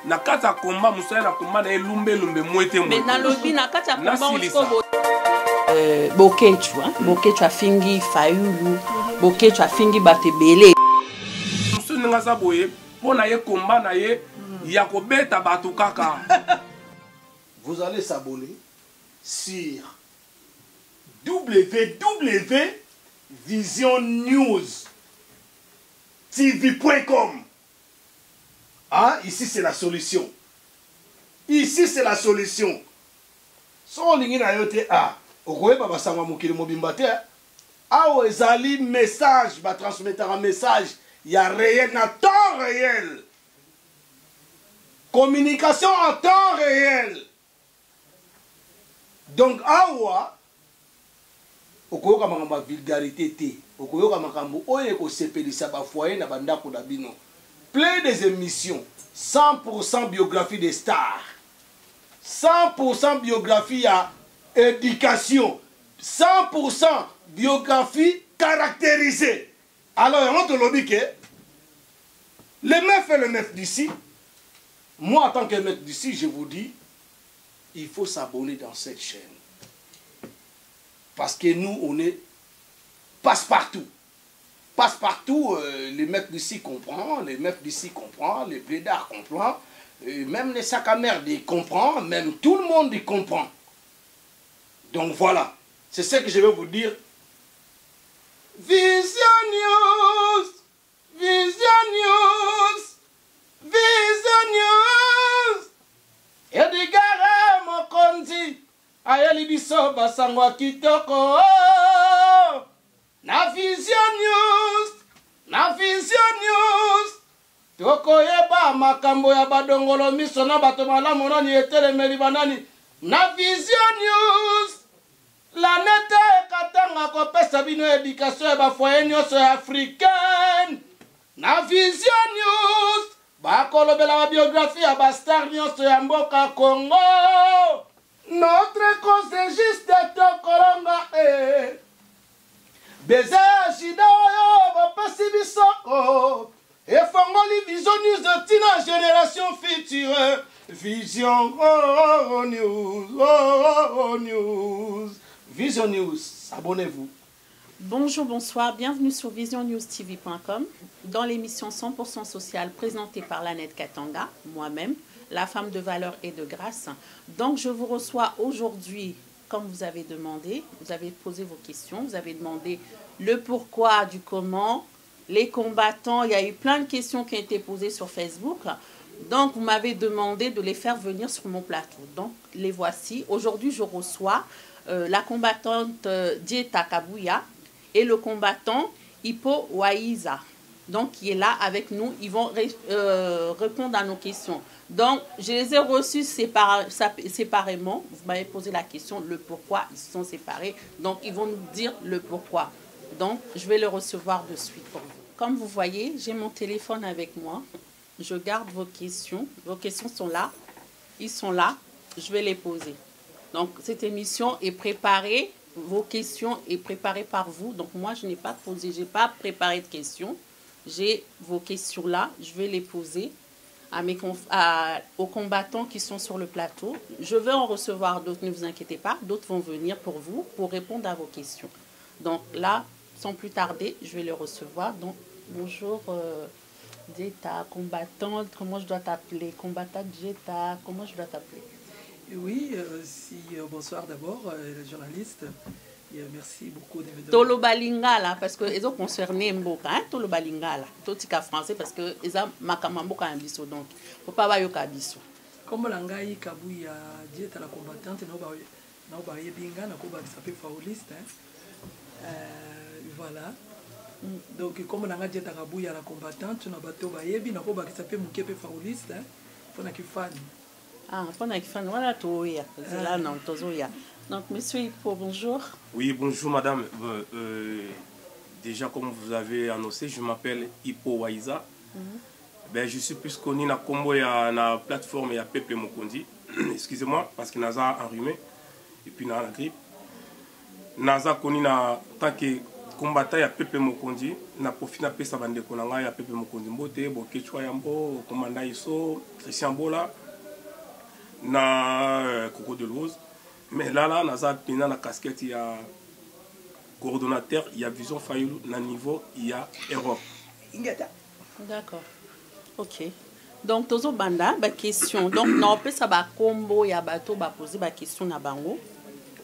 na kati ya komba musala na komba na lumbe mwete mais na lobi na kati ya komba on bokechwa bokechwa fingi fayulu bokechwa fingi batebele musu nga saboye pona ye komba na ye ya kobeta batu kaka. Vous allez s'abonner sur www.visionnewstv.com. Ah, ici c'est la solution. Ici c'est la solution. So lingi na yote okoye baba sangwa mukili mobimba te. Ezali message ba transmettre un message ya réel na temps réel. Communication en temps réel. Donc awa okoyoka makambo vulgarité te, okoyoka makambo oyo ekosepelisa ba foyer na bandako na bino. Plein des émissions, 100% biographie des stars, 100% biographie à éducation, 100% biographie caractérisée. Alors on te lobby que le meuf est le meuf d'ici. Moi en tant que maître d'ici, je vous dis, il faut s'abonner dans cette chaîne. Parce que nous, on est passe-partout. Passe-partout, les mecs d'ici comprennent, les mecs d'ici comprennent, les blédards comprennent, même les sacs à merde ils comprennent, même tout le monde y comprend. Donc voilà, c'est ce que je vais vous dire. Vision News, Vision News, Vision News. Edgar Mokonzi, ayeli biso basangwa kitoko. Na Vision News, na Vision News. Tokoyeba makambo ya badongolo miso na bato malamu nani etelemeli banani. Na Vision News. La nete katanga kopesa bino éducation ba foyer nyonso ya africaine. Na Vision News. Bakolobela ba biographie ya ba star nyonso ya mboka Congo. Notre cause est juste tokolonga Beza Shida yo bapasi biso et fongoli Vision News de tina génération future. Vision News. Vision News, abonnez-vous. Bonjour, bonsoir, bienvenue sur visionnewstv.com dans l'émission 100% sociale présentée par Lanette Katanga, moi-même, la femme de valeur et de grâce. Donc je vous reçois aujourd'hui, comme vous avez demandé, vous avez posé vos questions, vous avez demandé le pourquoi, du comment, les combattants, il y a eu plein de questions qui ont été posées sur Facebook. Donc vous m'avez demandé de les faire venir sur mon plateau. Donc les voici. Aujourd'hui je reçois la combattante Dieta Kabuya et le combattant Hippo Waiza, donc qui est là avec nous. Ils vont répondre à nos questions. Donc je les ai reçus séparément. Vous m'avez posé la question, le pourquoi ils se sont séparés. Donc ils vont nous dire le pourquoi. Donc je vais le recevoir de suite pour vous. Comme vous voyez, j'ai mon téléphone avec moi. Je garde vos questions. Vos questions sont là. Ils sont là. Je vais les poser. Donc, cette émission est préparée. Vos questions sont préparées par vous. Donc, moi, je n'ai pas posé, je n'ai pas préparé de questions. J'ai vos questions là. Je vais les poser aux combattants qui sont sur le plateau. Je vais en recevoir d'autres, ne vous inquiétez pas. D'autres vont venir pour vous, pour répondre à vos questions. Donc, là, sans plus tarder, je vais les recevoir. Donc, bonjour. Dieta, combattante, comment je dois t'appeler? Combattante Dieta, comment je dois t'appeler? Oui, bonsoir d'abord, journaliste. Et merci beaucoup de me donner. Tolo Balingala, parce que ils ont concerné Mboka, hein, Tolo Balingala. Totika français, parce que ils ont Makamamboka un biso, donc faut pas avoir yoka biso. Comme l'angai Kabuya Dieta la combattante, non ba yebinga na ko ba qui s'appelle fauliste, hein. Voilà. Donc comme l'angai Dieta Kabuya la combattante, na bato ba yebi na ko ba qui s'appelle Mukepe fauliste, hein. Pour na kifani. Ah, pendant qu'il fait voilà tout là non tozoya. Donc monsieur Hippo, bonjour. Oui, bonjour madame. Déjà comme vous avez annoncé, je m'appelle Hippo Waiza. Ben je suis plus connu na combo ya na plateforme ya Peuple Mokondi. Excusez-moi parce que naza enrhumé et puis na la grippe. Naza connu na tant que combattant ya Pepe Mokondi na profit na pesa bande konanga ya Pepe Mokondi mbote Bokechwa Yambo commandant Iso Christian Bola na Coco de Rose mais là naza pina na casquette ya coordonnateur il y a Vision Fayulu na niveau il y a Europe. D'accord. OK. Donc tozo banda ba question donc non peut ça ba combo ya bato ba poser ba question na bango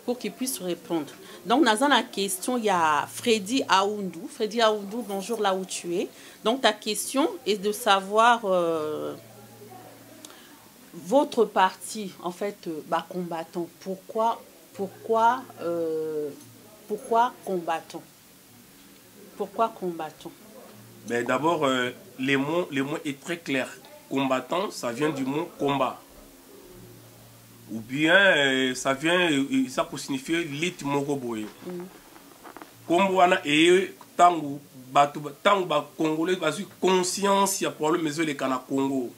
pour qu'ils puissent répondre. Donc, dans la question, il y a Freddy Aoundou. Freddy Aoundou, bonjour là où tu es. Donc, ta question est de savoir votre parti, en fait, combattant. Pourquoi combattant? Pourquoi combattant? Ben, d'abord, les mots est très clair. Combattant, ça vient du mot combat. Ou bien ça vient ça peut signifier lit moroboye comme wana et tangu ba congolais ba conscience ya problème mais les kana Congo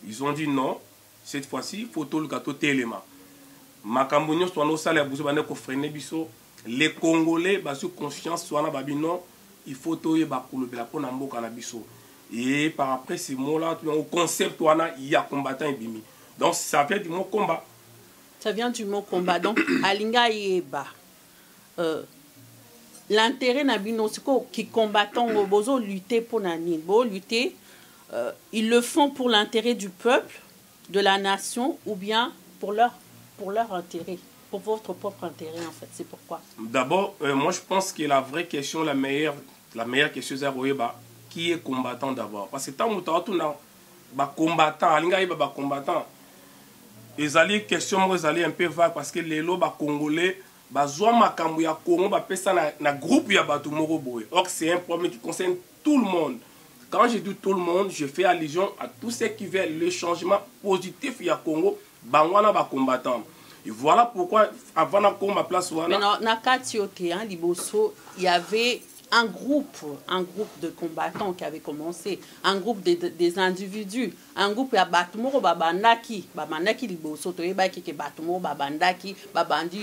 ils ont dit non cette fois-ci photo le gâteau telema makambo nyo so no sala buzo bane ko freiner biso les congolais ba conscience so na babino il faut toye ba kolobela pona mboka na biso et par après ces mots là au concept wana il y a combattant et bimi donc ça vient du mot combat. Ça vient du mot combat. Donc, Alinga Yeba. L'intérêt Nabino, c'est qui combattant au bozo lutter pour Nani. Bon, lutter, ils le font pour l'intérêt du peuple, de la nation, ou bien pour leur intérêt, pour votre propre intérêt, en fait. C'est pourquoi. D'abord, moi, je pense que la vraie question, la meilleure question, c'est qui est combattant d'abord. Parce que tant que tu as combattant, Alinga Yeba combattant. Les alliés question moi un peu vague parce que les lots congolais bazwa makambo ya Congo ba pesa na groupe ya batu moko boy. Or c'est un problème qui concerne tout le monde. Quand je dis tout le monde, je fais allusion à tous ceux qui veulent le changement positif ya Congo, bangwana ba combattant. Et voilà pourquoi avant na combat place wana. Mais non, na katiote hein liboso, il y avait un groupe de combattants qui avait commencé, un groupe des individus, un groupe ya batumoro babandaki liboso toyebaki ke batumoro babandaki babandi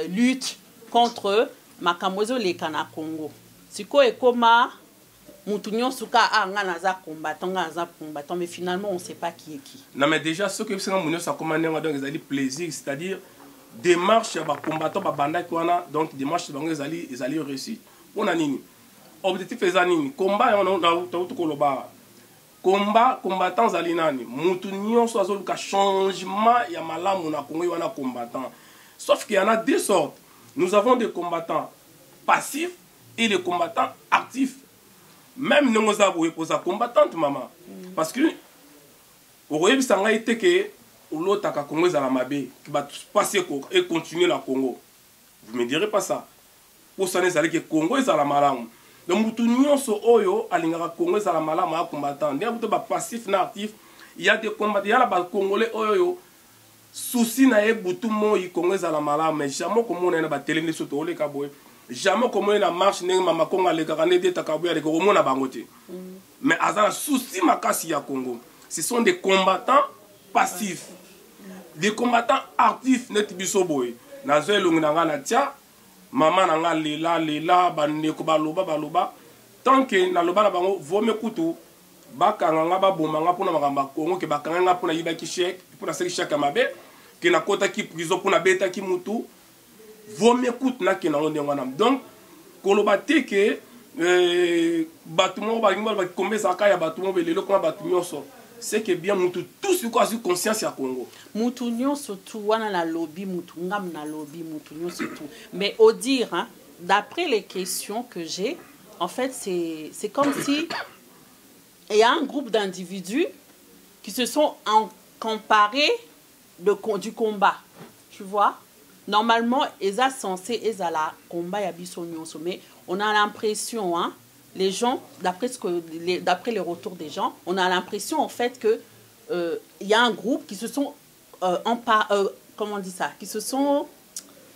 lutte contre makamozo le kana Congo. Siko ekoma mutunyo suka ngana za combattant mais finalement on sait pas qui est qui. Non mais déjà ce que c'est munyo ça commandé donc ils allaient plaisir, c'est-à-dire démarche ya ba combattant babandaki wana donc démarche bango ils allaient réussir. On a nini objectif ezanini combat on a koloba combattant zalinani mutu nyonso azoluka changement ya malamu na Congo wana combattant sauf qu'il y en a deux sortes. Nous avons des combattants passifs et des combattants actifs. Même nous avons posé combattante maman parce que au royaume sanga été que l'autre ka Congo za la mabe qui va passer et continuer la Congo. Vous me direz pas ça. Pour ça n'est que Congo est à la malamu. Donc mutu nyonso oyo alingaka Congo est à la malamu a combattant. Ndé mutu ba passif na actif, il y a des combattants, il y a la congolais oyo souci na e butu mo i Congo est à la malamu mais jamais comme on na ba télé soto ole ka boy. Jamais comme on na marche ne mama Congo le karané de takabuya de ko mona bangote. Mais azana souci makasi ya Congo. Ce sont des combattants passifs. Des combattants actifs net biso boy. Na zo elongana na tia maman nanga lela bandeko baloba tant que na loba na bango vome kutu bakanga ba bomanga pona makamba Congo ke bakanga pona yibaki chèque pona seki chèque mabe ke na kota ki prison pona beta ki mutu vome kutu na ke na onde ngana donc koloba te ke batumo ba ngimba ba kombesa kaya batumo belelo ko batumyo so c'est que bien mutu tous quoi sur conscience ya Congo mutu nyonso tu wana la lobby mutu ngam na lobby mutu nyonso tu mais au dire hein, d'après les questions que j'ai en fait c'est comme si il y a un groupe d'individus qui se sont comparés du combat tu vois normalement ils sont censés la combat ya biso nyonso mais on a l'impression hein les gens, d'après les retours des gens, on a l'impression en fait que y a un groupe qui se sont comment on dit ça, qui se sont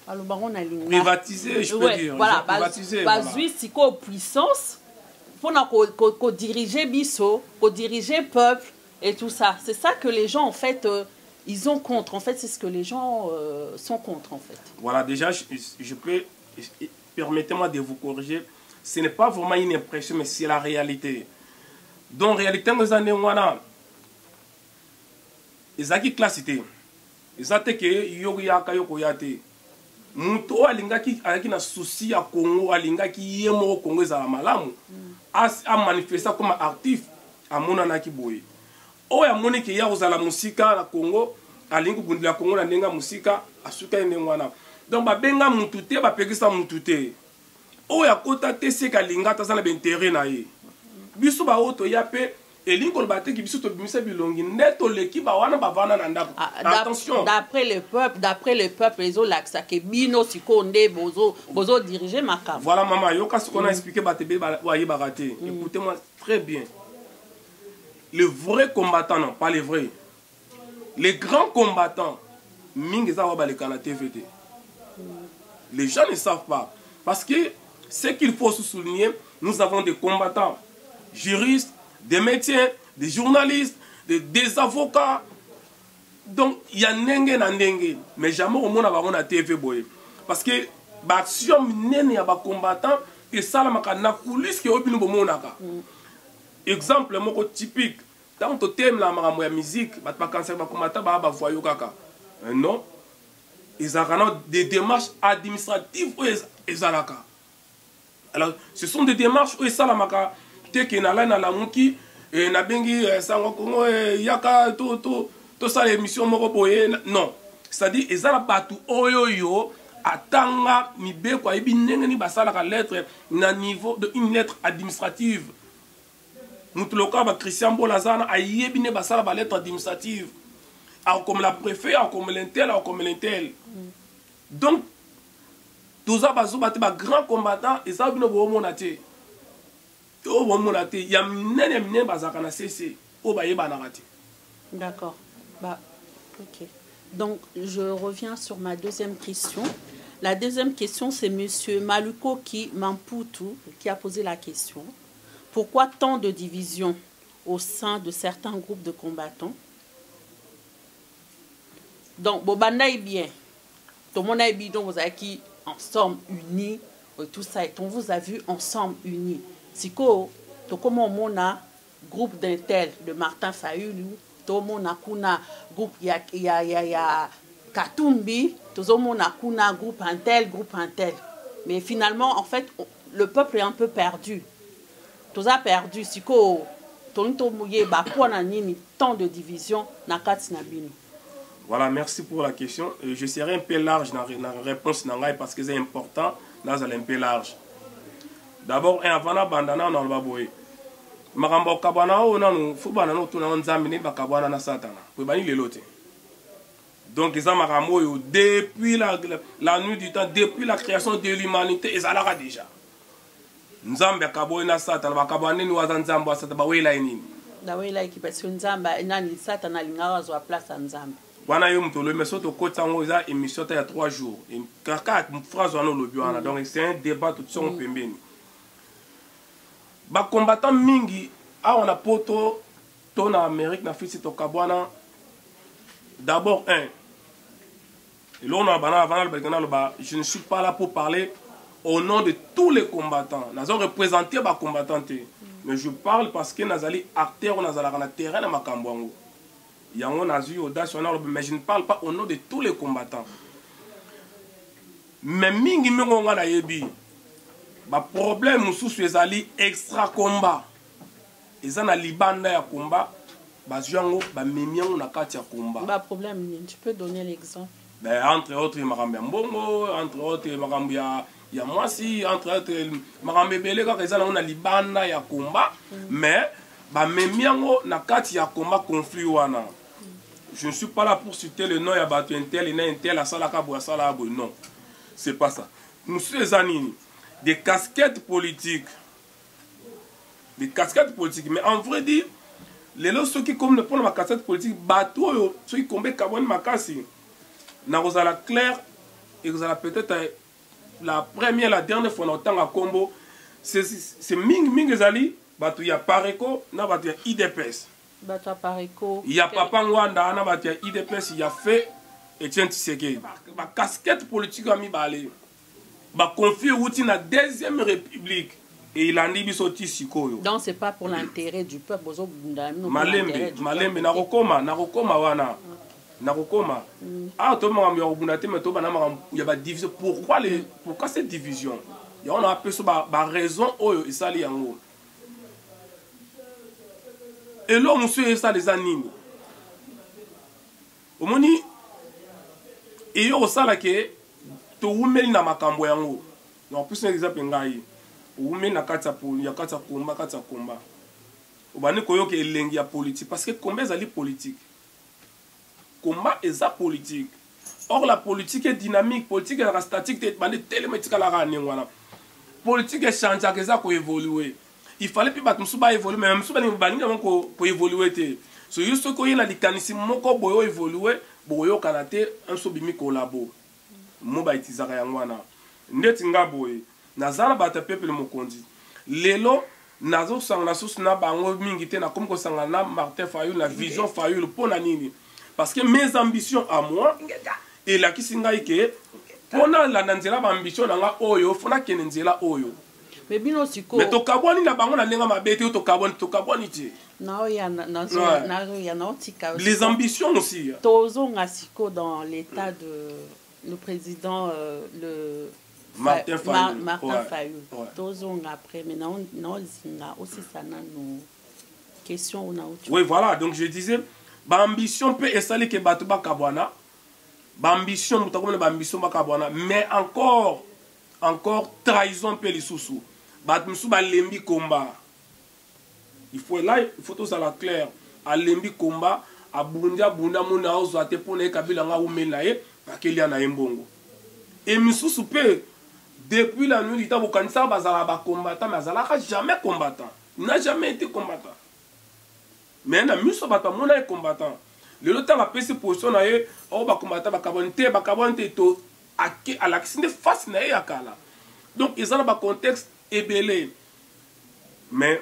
privatisés, je peux dire. Voilà, basés sur puissance pour diriger biso, pour diriger peuple et tout ça. C'est ça que les gens en fait ils ont contre. En fait, c'est ce que les gens sont contre en fait. Voilà, déjà je peux permettez-moi de vous corriger. ce n'est pas vraiment une impression, mais c'est la réalité. Donc, réalité, nous avons ezaki classe te ezate ke yoki yaka yoko yate muto alingaki alaki na souci ya Congo alingaki yemo Congo za malamu a manifesta comme artiste amona na kiboye o ya moni ke ya ozala musika na Congo alingi bundila Congo na ndenga musika asuka ene ngwana donc ba benga mutu te ba pekisa mutu te o ya kota te se kalinga ta sana b'intérêt na ye biso ba oto ya pe attention. D'après le peuple, les autres que bino sikonde bozo diriger ma cam. Voilà maman, yo ce qu'on a expliqué écoutez-moi très bien. Le vrai combattant, non, pas les vrais. Les grands combattants, les gens ne savent pas. Parce que ce qu'il faut se souligner, nous avons des combattants, juristes, des médecins, des journalistes, des avocats. Donc, il y a n'engue na n'engue. Mais jamais au monde on a TV boy. Parce que l'action nene ya ba combattant et ça la makana coulisse que obinu bomonaka. Exemple moko typique. Dans ton thème la makambo ya musique, ba kanser ba combattant ba voyo kaka. Non. Ils ont des démarches administratives ou ezalaka. Alors, ce sont des démarches où ça la makana teke na la muki na bengi sango kongo yaka to ça l'émission moko boye non c'est-à-dire ezala batu oyoyo atanga mibe kwa ibi ndenge ni basala ka lettre na niveau de une lettre administrative mutuloka ba Christian Bolazana ayebi ne basala ba lettre administrative comme la préfet comme l'intel comme l'intel donc tous ça bazo bate ba grand combattant et ça bino bo monate. D'accord. Bah, ok. Donc, je reviens sur ma deuxième question. La deuxième question, c'est M. Maluko Mamputu qui a posé la question. Pourquoi tant de divisions au sein de certains groupes de combattants? Donc, Bobanda est bien. Tout le monde est bien, donc vous avez qui ensemble unis, et tout ça, et on vous a vu ensemble unis. Siko, to comment on a groupe d'intel de Martin Fayulu, to mon a kuna groupe ya Katumbi, to mon a kuna groupe intel. Mais finalement, en fait, le peuple est un peu perdu. Tout ça perdu. Siko, to mouye ba kwa na nini tant de divisions na kati na bino. Voilà, merci pour la question. Je serai un peu large dans la réponse parce que c'est important. Là, c'est un peu large. D'abord, avant la bandana, on a le baboy. Marambo kabana, on a nous, faut banano, tout le monde zamine, bakabana na satana. Pour bani les lotés. Donc, ils ont marambo depuis la nuit du temps, depuis la création de l'humanité, ils allaient déjà. Nzambe akaboy na satana, bakabane nous azan nzambo satana, bawela inini. Bawela qui parce que nzamba, nani satana lingawa zo place nzambe. Wana yo mtolo mais soto kota ngo za émission il y a 3 jours. Kaka phrase wana lobi wana. Donc c'est un débat tout son pembeni. Ba combattant mingi a on a poto ton Amérique na fisi to kabwana. D'abord et là on a bana avant le ba je ne suis pas là pour parler au nom de tous les combattants. Nous avons représenté ba combattants mais je parle parce que nazali acteur nazala na terrain na makambwango. Mais je ne parle pas au nom de tous les combattants. Mais mingi mengonga na yebi ba problème sous ezali extra combat. Ezana libanda ya combat ba jango ba memiango na kati ya combat. Ba problème, tu peux donner l'exemple. Ben entre autres makambo ya mbongo, entre autres makambo ya mwasi, entre autres makambo belé ka ezana na libanda ya combat, mais ba memiango na kati ya combat conflit wana. Je ne suis pas là pour citer le nom, il y a battu un tel, la salaka, non. C'est pas ça. Nous sommes les années, des casquettes politiques. Des casquettes politiques. Mais en vrai dire, les lots, ceux qui comme pour ma casquette politique, bateau, ceux qui combattent Kabouane Makasi, n'a pas la claire, et vous avez peut-être la première, la dernière fois, dans le temps à Combo, c'est Ming Zali, bateau, il y a Pareco, n'a pas de IDPS. Il y a Papa Nwanda, il y a IDPS, il y a fait Etienne Tshisekedi. La casquette politique a mis balé. Le conflit est dans la deuxième république. et il a dit biso ti sikoyo. Donc c'est pas pour l'intérêt du peuple, Malembe nakokoma wana. Nakokoma. Ah to ma ya obunda te mais to bana ma ya ba division. Pourquoi cette division? Ya on a appelé ça ba raison oyo isali yango. Et là monsieur ça les anini. Omoni et yo sala ke to umeli na makambo yango. En plus un exemple ngai. Umeli na kata poli ya kata komba. Obani koyo ke elengi ya politique parce que combat ezali politique. Combat eza politique. Or la politique est dynamique, politique est statique, bande télémétique la rane wana. Politique est change que ça ko évoluer. Il fallait puis battre musuba évoluer mais musuba ni bani ko évoluer te. So juste ko yena likanisi moko boyo évoluer, boyo kanate un sobimi collabo. Mo ba itizaka yangwana. Ndeti ngaboye. Nazana bata peuple mokondi. Lelo nazo sangana susu na bango mingi te na comme ko sangana Martin Fayulu na vision Fayulu pona nini. Parce que mes ambitions à moi et la kisinga ke pona la nanzela ba ambition nga oyo fona kenenzela oyo. Mais bino siko. Mais to kaboni na bango na lenga mabete to kaboni ti. Non, il y a na tika. Les ambitions aussi. Tozo ngasiko dans l'état de le président Martin Fayulu. Martin Fayulu. Tozo après mais non zinga aussi ça na nous question on a autre. Oui, voilà, donc je disais ba ambition peut essayer que batu ba kabwana. Ba ambition mutakomona ba ambition ba kabwana mais encore trahison pe lisusu. Batu musu ba lembi combat. Il faut tout ça la clair. A lembi combat abunda mona ozo ate pona kabila nga umela ye akeli na embongo. Et misusu pe depuis la nuit il bokanisa bazala ba combattant mais azala jamais combattant. Il n'a jamais été combattant. Mais na miso bata mona e combattant. Le temps a pesi position na ye o ba combattant ba kabonte to à l'accès face na ye akala. Donc ils ont un contexte ébélé. Mais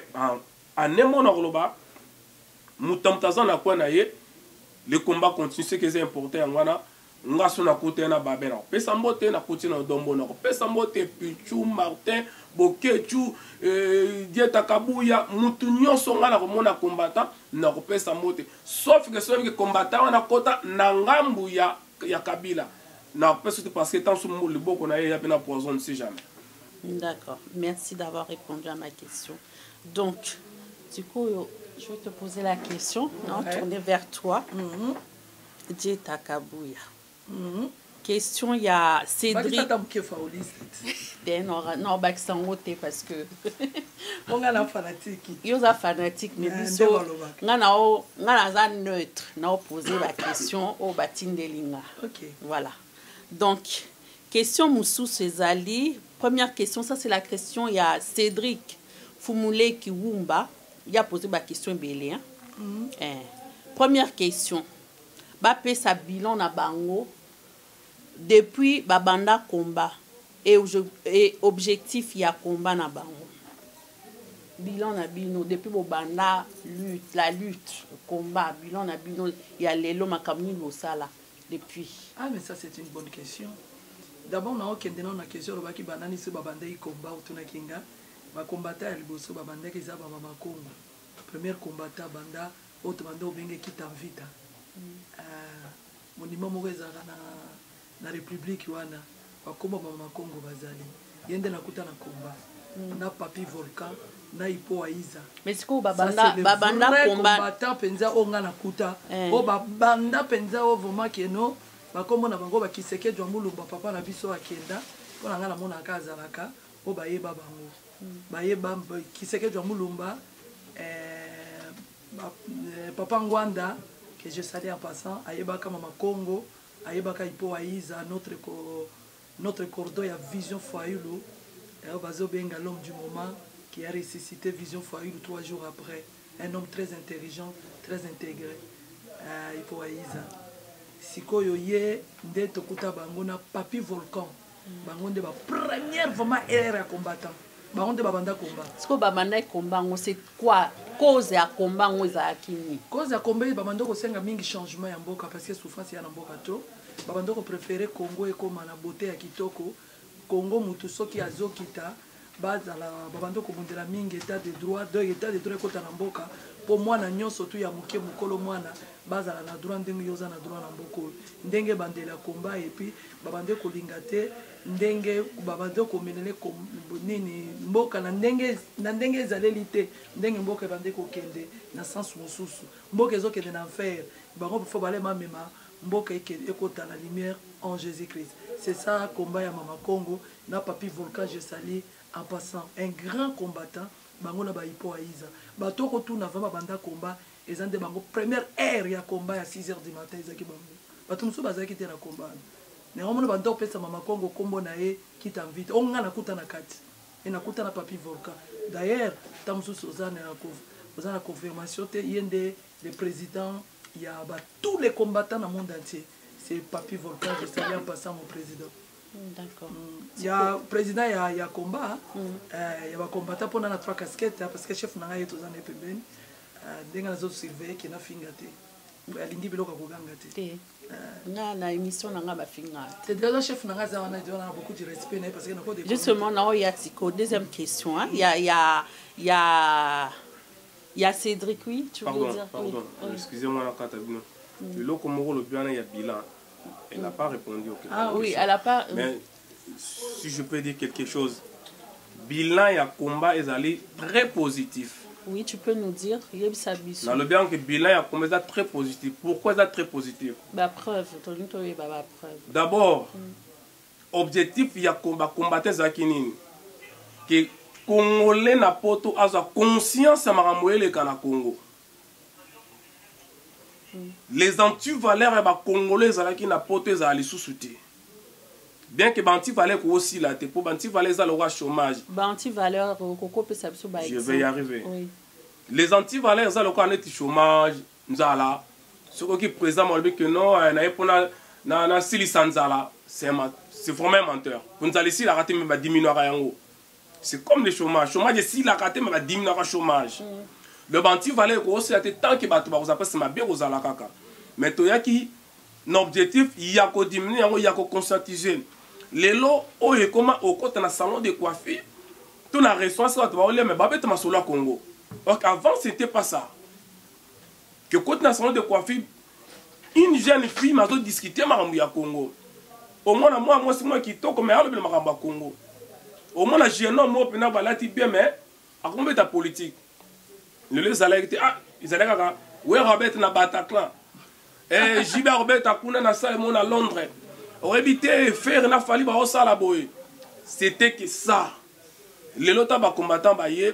en émon ngoloba mutamtazan na kwa na ye le combat continue ce qui est important ngwana nga sona kote na babena. Pesa mbote na kote na dombo na. Pesa mbote Pichu Martin Bokechu Dieta Kabuya mutu nyonso nga na komona combattant na kopesa mbote sauf que combattant na kota na ngambu ya Kabila na pesa parce que tant sous le boko na ya pena poison ne sait jamais. D'accord, merci d'avoir répondu à ma question. Donc du coup je vais te poser la question, tourner vers toi. Dieta Kabuya. Question, il y a Cédric. Non, Baksangote parce que. On a la fanatique. Il y a fanatique, mais on a neutre. On a posé la question au Batindelinga. Ok. Voilà. Donc, question Moussou Césali. Première question, ça c'est la question. Il y a Cédric Fumule Kiwumba. Il a posé la question belé. Première question. Bapé sa bilan na bango depuis babanda combat et objectif ya combat na bango. Bilan na bino depuis babanda lutte, la lutte, combat, bilan na bino ya lelo makamni losala depuis. Ah mais ça c'est une bonne question. D'abord on a aucune na question le baki banani se babanda i combat ou tuna kinga ba combattant el bosso babanda ki za ba mama Congo. Premier combattant banda autre banda obenge kita vita. Monument moreza na république wana bakoma mama Congo bazali yende nakuta na komba na papi volcan na ipo aiza mais siko babanda combat penza onga nakuta o babanda penza o vraiment keno bakoma na bango bakiseke jwa mulumba papa na biso akenda pona ngana mona kazalaka o bayeba bango bayeba kiseke jwa mulumba papa Ngwanda que je salue en passant, Ayebaka Mama Congo, Ayebaka Ipo Aïza, notre cordon à Vision Fayulu, et Obazo Benga, l'homme du moment, qui a ressuscité Vision Fayulu 3 jours après. Un homme très intelligent, très intégré. Ipo Aïza. Siko Yoye, Nde Tokuta Bangona, Papi Volcan, Bangonde, la première vraiment ère à combattant. Bangonde Babanda combat. Ce que Babanda combat, c'est quoi? Cause ya combat ngoza akini. Cause ya combat babando ko senga mingi changement ya mboka parce que souffrance ya na mboka to. Babando ko préférer Congo et comme na beauté ya kitoko. Congo mutu soki azokita bazala babando kobundela mingi état de droit donc état de droit ekota na mboka mpo mwana nyonso tu ya moke mokolo mwana bazala na droit ndenge yo oza na droit na mboka oyo ndenge bandela komba epuis babande kolinga te ndenge babande komenele nini mboka na ndenge ezaleli te ndenge mboka ebande kokende na sens mosusu mboka ezokende na enfer bango fo balema mema mboka ekota na lumière en Jésus-Christ. C'est ça combat ya Mama Congo na Papi Volcan je salue en passant un grand combattant bango na ba ipo aiza batoko tout na vama banda combat ezande bango première heure ya combat ya 6h du matin ezaki bango bato muso bazaki te na combat ne omona banda opesa Mama Congo kombo na ye kita invite onga na kuta na kati et na kuta na Papi Volcan d'ailleurs tamsu sozana na confirmation te yende le président il y a tous les combattants dans le monde entier. C'est Papi Volcan, je salue en passant mon président. D'accord. Il y a président, il y a combat. Il y a combattant pour la 3 casquettes parce que le chef n'a pas été aux années pébènes. Il y a des autres surveillants qui n'ont pas fingé. Il y a des gens qui ont na émission n'a pas fingé. C'est le chef n'a pas beaucoup de respect parce que nous avons justement, il y a deuxième question. Il y a Cédric, oui, tu veux dire. Pardon, excusez-moi la Katabino. Le Komoro, le bien, il y a bilan. Elle n'a pas répondu aux questions. Ah oui, elle n'a pas. Mais si je peux dire quelque chose, bilan et combat est allé très positif. Oui, tu peux nous dire. Dans le bien que bilan et combat est très positif. Pourquoi c'est très positif? Preuve. D'abord, objectif, il y a combattre Zakinini. Que Congolais na poto aza conscience à Maramouele kana Congo. Les antivaleurs et les Congolais qui na poto za ali sous-souté. Bien que antivaleurs aussi là, pour antivaleurs za le chômage. Antivaleurs koko pe sabso ba. Je vais y arriver. Oui. Les antivaleurs za le ko net chômage nzala. Ce qui présent moi que non na epona na silisanzala, c'est vraiment un menteur. Vous allez ici la rater même 10 minutes à yango. C'est comme le chômage. Le chômage, si la raté, mais va diminuer le chômage. Le banti valait aussi tant que tu vas appeler ma bien aux alakaka. Mais tu as qui l'objectif, il y a qu'à diminuer, il y a qu'à conscientiser. Les lots, comment au côté dans salon de coiffure, tu as reçu ça, tu vas aller, mais babette ma solo Congo. Donc avant, c'était pas ça. Que côté dans salon de coiffure, une jeune fille m'a discuté avec Congo. Au moins, moi, c'est moi qui t'ai comme elle le Congo. Au moins, la jeune homme, moi, bien, mais à combien de politique? Les allaient dire, ah, ils allaient dire, oui, Robert na Bataclan. Et Gilbert Robert a couru dans la salle à Londres. On a évité faire na fali ba osala boy. C'était que ça. Les lots ba combattant ba ye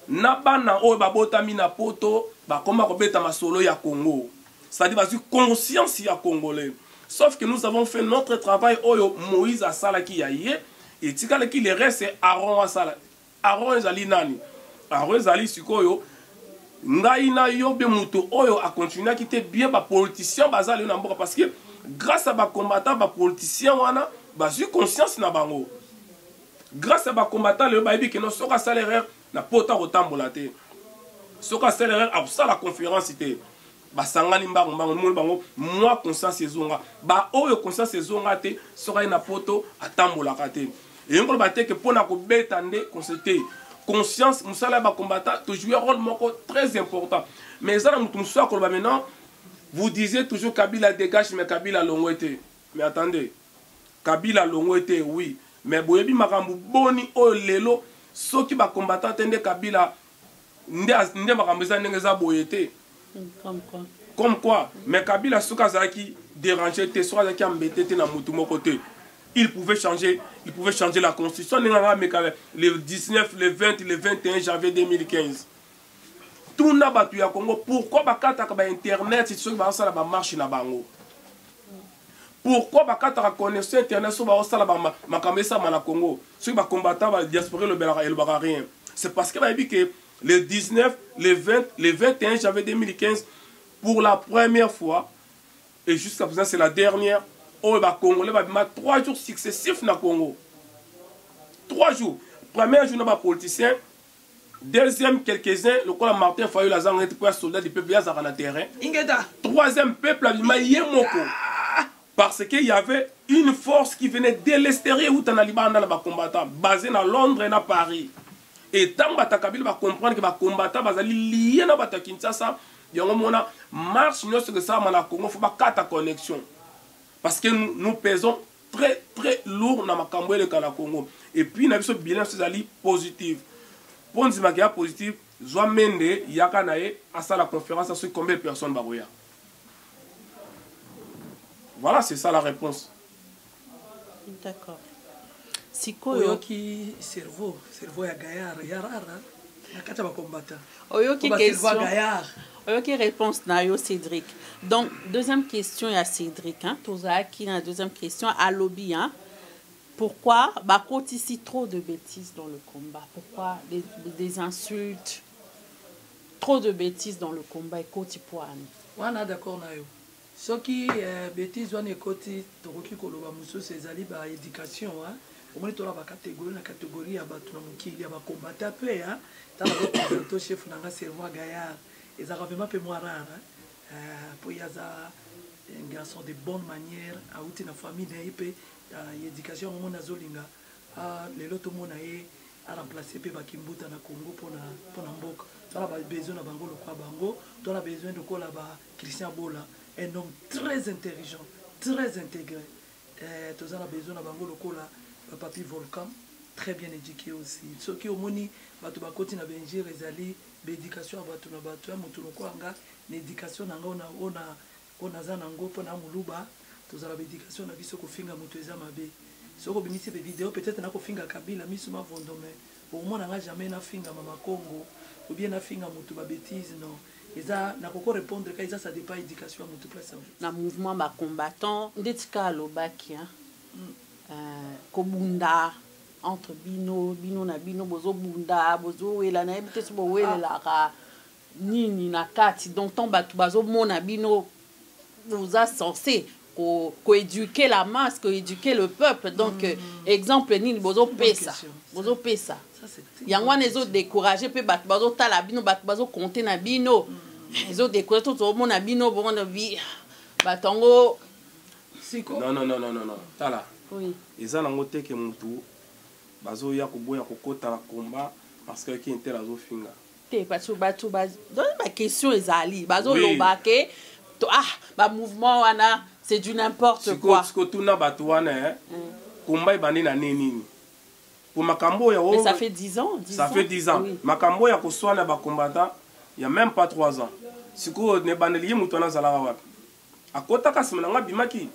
na bana o ba botami na poto ba komba kobeta masolo ya Congo. C'est-à-dire ba conscience ya congolais. Sauf que nous avons fait notre travail oyo Moïse a sala ki ya ye. Et si qui le reste, c'est Aaron Asala. Aaron Ezali Nani. Aaron Ezali Sikoyo. Ngaïna Yobe Mouto Oyo a continué à quitter bien les politiciens basés dans le parce que grâce à les combattants, les politiciens, ils ont conscience na bango. Grâce à les combattants, les baby qui n'ont pas salaire, na pota rotambolate. Soka salaire a ça la conférence était. Basangani mbango bango moi conscience ezonga. Ba oyo conscience ezonga te soka na poto atambolaka te. Et on va dire que pour nous constater conscience, nous sommes combattants, tu joues un rôle très important. Mais ça, maintenant, vous disiez toujours Kabila dégage, mais Kabila longouete. Mais attendez, Kabila longouete, oui. Mais Boyebi Makambu Boni, oh Lelo, ceux qui sont combattants, attendez Kabila, Nde Makambuza Nengeza Boyete. Comme quoi? Comme quoi? Mais Kabila, ceux qui dérangeaient, ceux qui embêtaient dans mon côté. Il pouvait changer la constitution le 19, le 20, le 21 janvier 2015. Tout n'a pas battu à Congo. Pourquoi bakata ba internet si ceux qui ça la marche na bango? Pourquoi bakata connaître internet sur ba ça la makamesa na Congo? Ceux qui combattant la diaspora le rien. C'est parce que dit que le 19, le 20, le 21 janvier 2015 pour la première fois et jusqu'à présent c'est la dernière. Oh, bah, Congolais, bah, 3 jours successifs dans le Congo. 3 jours. Premier jour, nous politicien. Deuxième, quelques-uns, le quoi Martin Fayou, la zang, était soldat du peuple, il y a un terrain. Troisième peuple, il y a un moko. parce qu'il y avait une force qui venait de l'extérieur où tu as les combattants basés à Londres et à Paris. Et tant que Kabila va comprendre que les combattants sont liés à Kinshasa, il y a une marche que ça à Congo, il ne faut pas quatre connexion. Parce que nous pesons très très lourd dans le Congo. Et puis, nous avons un bilan positif. Pour dire qu'il y a positif, Zoa Mende, Yakanae, à ça la conférence, sur combien de personnes barouya. Voilà, c'est ça la réponse. D'accord. Sikoyo qui cerveau ya Gaillard, ya rara, nakata ba combattant. Oyo qui question. Oyo qui réponse na yo Cédric. Donc deuxième question à Cédric hein, toza qui na deuxième question à lobby hein. Pourquoi bah côté ici trop de bêtises dans le combat? Pourquoi des insultes? Trop de bêtises dans le combat et côté poane. Wana d'accord na yo. Ce qui bêtises wana côté tokoki koloba muso ezali ba éducation hein. Au moins, tu as la catégorie ya batu na mukili ya ba combattant peu hein. Tu as le chef nanga cerveau Gaillard. Et ça vraiment peu moins rare hein. Pour y a un garçon de bonne manière à outil na famille na ipe éducation au monde azolinga les loto mona e a remplacer pe ba kimbuta na Congo pour na mboka. Tu as besoin na bango le kwa bango, tu as besoin de quoi là-bas Christian Bola, un homme très intelligent, très intégré. Tu as besoin na bango le quoi là Papi Volcan, très bien éduqué aussi. Ce qui au moni, batu bakoti na benjir ezali, l'éducation à batu na batu, mutu loko anga, l'éducation nanga ona zanango pona muluba, tozala l'éducation na biso ko finga mutu eza mabe. Soko binisi be vidéo peut-être na ko finga Kabila misuma vondome. Au moins nanga jamais na finga mama Congo, ou bien na finga mutu ba bêtise non. Eza na koko répondre ka eza ça dépend éducation à mutu place. Na mouvement ba combattant, ndetika lobaki hein. Kobunda entre bino na bino bozo bunda bozo wela na ebite so wela ka nini na kati donc ton batu bazo mona bino vous a censé ko éduquer la masse, ko éduquer le peuple donc exemple nini bozo pesa yangwa nezo décourager pe batu bazo tala bino batu bazo compter na bino ezo décourager to mona bino bon na vie batongo siko non tala. Oui. Et ça, on a que mutu bazo ya kuboya kokota na combat parce que qui inter azo finga. Te parce que donc ma question ezali bazo lobake ba mouvement wana c'est du n'importe quoi. Siko tuna batu wana combat ibani na nini. Pour makambo ya mais ça fait 10 ans, ça fait 10 ans. Oui. Makambo ya koswana ba combattant il y a même pas 3 ans. Siko ne baneli mutu na zala wapi. Akota kasima nga bimaki.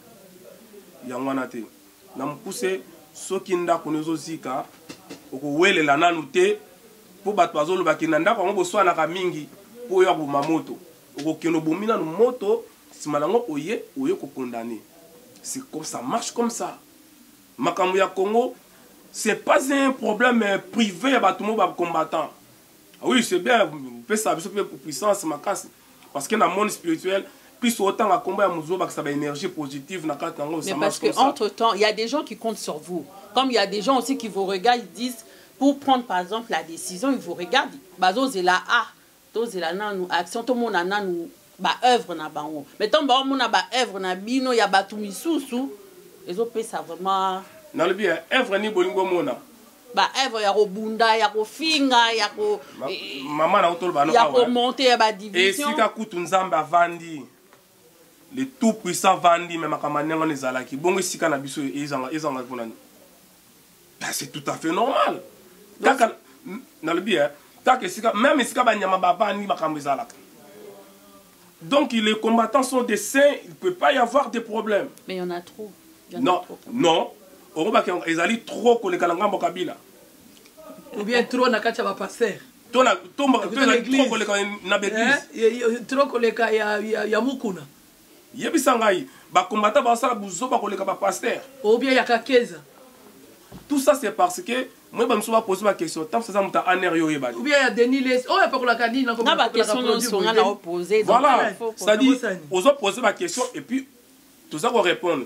Yangwana te. Na mpuse soki ndako nezo zika okowelela nanu te po bato bazoloba ki na ndako ngo boswanaka mingi po ya boma moto okokeno bomina no moto sima nango oye ko condamner. C'est comme ça, marche comme ça. Makambo ya Congo c'est pas un problème privé ya bato mo ba combattant. Oui, c'est bien peut ça pour puissance makasi parce que dans le monde spirituel plus autant à combat à Mouzoba que ça va énergie positive na carte ngo ça marche. Mais parce que entre temps, il y a des gens qui comptent sur vous. Comme il y a des gens aussi qui vous regardent, ils disent pour prendre par exemple la décision, ils vous regardent. Bazo zela to zela nanu action to mona nanu ba œuvre na bango. Mais tant ba mona ba œuvre na bino ya batu misusu, les autres ça vraiment na le bien œuvre ni bolingo mona. Ba œuvre ya ko bunda ya ko finga ya ko maman na otolo ba no ya ko monter ya ba division. Et si ka kutu nzamba vandi le tout puissant vandi mais makamanengo nezalaki bongo sika na biso ezanga ponani. C'est tout à fait normal. Kaka na le bien kaka sika même sika ba nyama ba vandi makambo ezalaka. Donc les combattants sont des saints, il ne peut pas y avoir de problème. Mais il y en a trop. Non. Oroba ezali trop koleka ngambo Kabila. Ou bien trop na kacha ba passer. Tona tomba trop koleka na l'église. Trop koleka ya mukuna. Yebisa ngai ba combattant ba sala buzo ba koleka ba pasteur. Ou bien ya kakeza. Tout ça c'est parce que moi ba mso ba poser ma question tant ça muta aner yo yebali. Ou bien ya Denis les oh ya pa kolaka ni na ba question non sont na opposer. Voilà, ça dit aux autres poser ma question et puis tout ça qu'on répondre.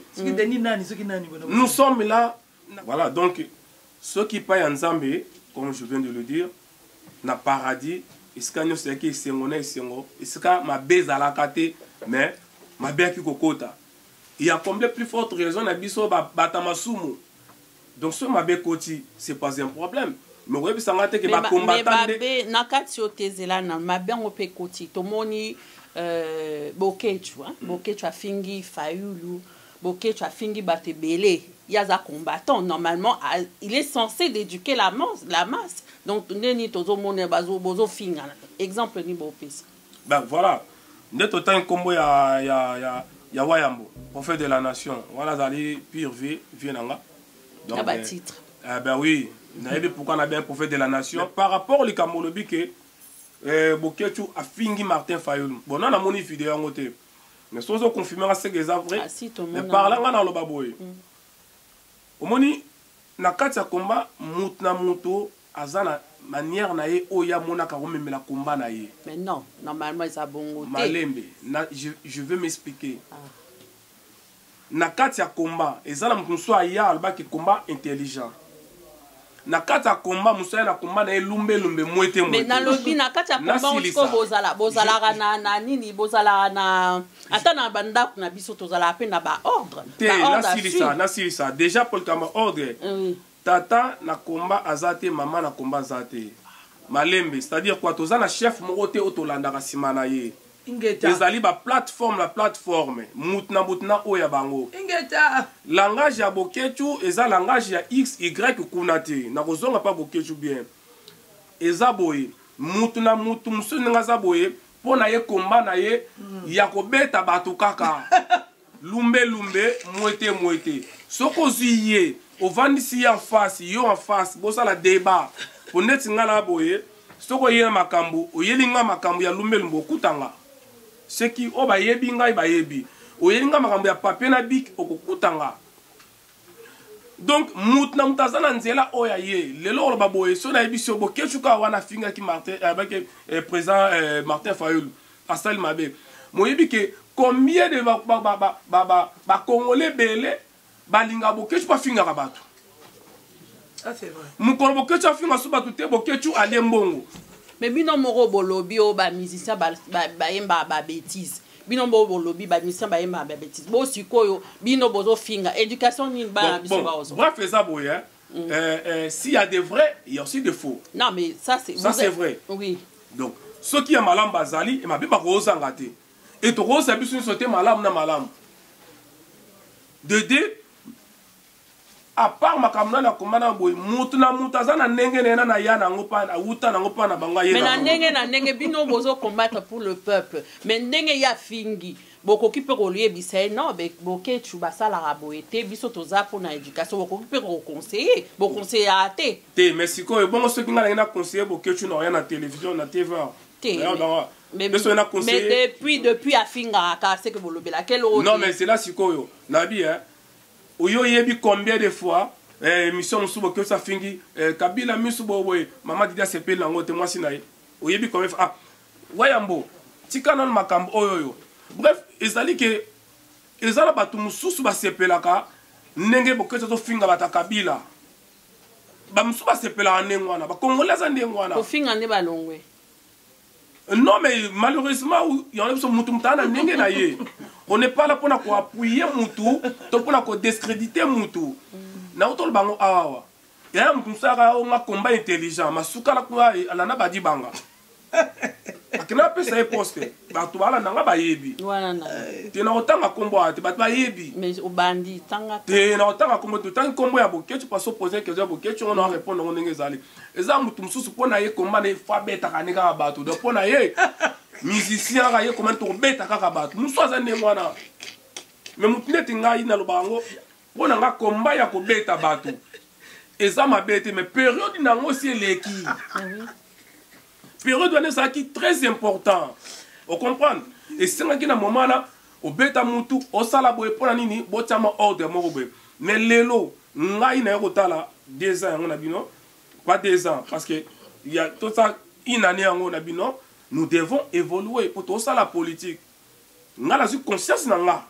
Nous sommes là. Voilà, donc ceux qui paient en Zambie, comme je viens de le dire, na paradis, iskano c'est qui est ma base à la kate, mais ma belle qui kokota. il y a combien plus forte raison na biso batamasumu. Donc ce mabe koti, c'est pas un problème. Mais oui, ça nga te que ba combattant de nakati otezela na mabe ngo pe koti tomoni bokechu bokechu afingi Fayulu bokechu afingi batebele yaza combattant normalement il est censé d'éduquer la masse donc neni tozo mone bazo bozo finga exemple ni bopesa. Ben voilà, net autant combo ya Wayambo, prophète de la nation. Voilà zali pire vie nanga. Donc ba titre. Ben oui, naïbe pourquoi on a bien prophète de la nation par rapport au Kamolobi que Bokechu a fingi Martin Fayulu. Bon, on a mon vidéo en côté. Mais si on confirme c'est que c'est vrai. Mais parlant dans le baboy. Au moni na kati ya combat mutna muto azana manière na ye oya mona ka remember la combat na ye. Mais non, normalement ça bongo. Malembe, je vais m'expliquer. Na kati ya combat ezana mutu so aya alba ki combat intelligent. Na kati ya combat muso na combat na lumbe mwete. Mais na lobi na kati ya combat on bozala na nini bozala na ata na banda na biso tozala pe na ba ordre. Na silisa déjà pour le combat ordre. Tata na combat azate mama na combat azate. Malembe, c'est-à-dire quoi tozana chef morote otolanda ka simana ye. Ezali ba plateforme mutna oya bango ingeta langage ya Bokechu eza langage ya x y kunate na kozonga pa Bokechu bien eza boye mutna musu nga za boye pona ye komba na ye ya kobeta bato kaka lumbe mwete soko ziye ovandisi en face yo en face bosa la débat poneti nga na boye soko ye makambo oyelinga makambo ya lumbe okutanga ce qui oba yebi ngai ba yebi oyelinga makambo ya papier na bik okukutanga donc mutna mutazana nzela oya ye lelo lo baboye so na yebi so Bokechu ka wana finga ki Martin avec président Martin Fayulu asali mabe moyebi ke combien de ba congolais belé balinga Bokechu pa finga ka bato ça c'est vrai mukolo Bokechu finga so bato te Bokechu ale mbongo. Mais bino moro bolobi o ba musicien ba yemba ba bêtise bino moro bolobi ba musicien ba yemba ba bêtise bo sikoyo bino bozo finga éducation ni ba biso ba ozo. Bref ça boye s'il y a des vrais il y a aussi des faux. Non mais ça c'est vrai. Oui. Donc ce qui est malam bazali et ma be ba roza ngate et to roza biso sote malam na malam de deux à part makamna na komana boy mutuna mutazana ndenge na yana ngopana uta na ngopana banga yena. Mais na ndenge bino bozo combattre pour le peuple. Mais ndenge ya fingi boko kipe ko liebisa non be Bokechu basala raboete biso toza pour na éducation boko kipe ko conseiller bo conseiller até. Te merci ko bon ce qui na conseiller Bokechu na rien na télévision na TV. Mais depuis à finga ka c'est que bolobela quel autre. Non mais c'est là sikoyo. Nabi Oyo yebi combien de fois émission musubo que ça fingi Kabila musubo boy mama didia sepe lango te moi sinaye oyebi combien ah Wayambo tika non makambo oyo bref ezali ke ezala batu mususu ba sepelaka ndenge Bokechu to finga bata Kabila ba mususu ba sepela ndengwana ba congolais ndengwana ko finga ne balongwe. Non mais malheureusement il y en a qui mutu mutana ndenge na ye. On n'est pas là pour appuyer mutu, pour discréditer mutu. Na utol bango awa. Ya mutu saka on a combat intelligent, masuka la kwa alana badi banga. Akina pe sa poste. Ba to bala nanga ba yebi. Wana na. Te na otanga kombo ate ba ba yebi. Mais au bandi tanga. Te na otanga kombo to tanga kombo ya Bokechu pas poser question ya Bokechu on a répondre on ndenge zali. Eza mutu mususu pona ye komba na fa beta kanika ba to. Donc pona ye musicien ga ye comment to beta kaka bato muso azane mwana mais mutneti ngai na lobango pona nga komba ya ko beta bato eza mabete mais période nango si eleki période wana ça qui très important on comprendre et senga ki na moment na o beta mutu o sala boye pona nini botama ordre moko boye mais lelo ngai na yokotala 2 ans on a bino pas 2 ans parce que il y a tout ça une année on a bino. Nous devons évoluer pour tout ça la politique. Nous avons conscience nanga.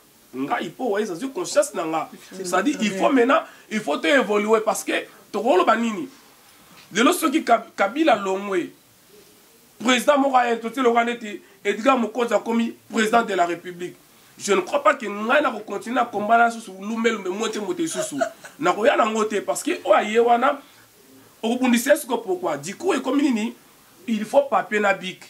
Il faut avoir conscience nanga. C'est-à-dire il faut maintenant il faut évoluer parce que to rolo banini. De l'autre qui Kabila longwe. Président Morayen tout le Edgar Mokoza comme président de la République. je ne crois pas que ngai na continuer à combattre sous lumbe monte sous na ko ya na ngote parce que o aye wana o bundisa ce que pourquoi du coup et comme il faut papier na bic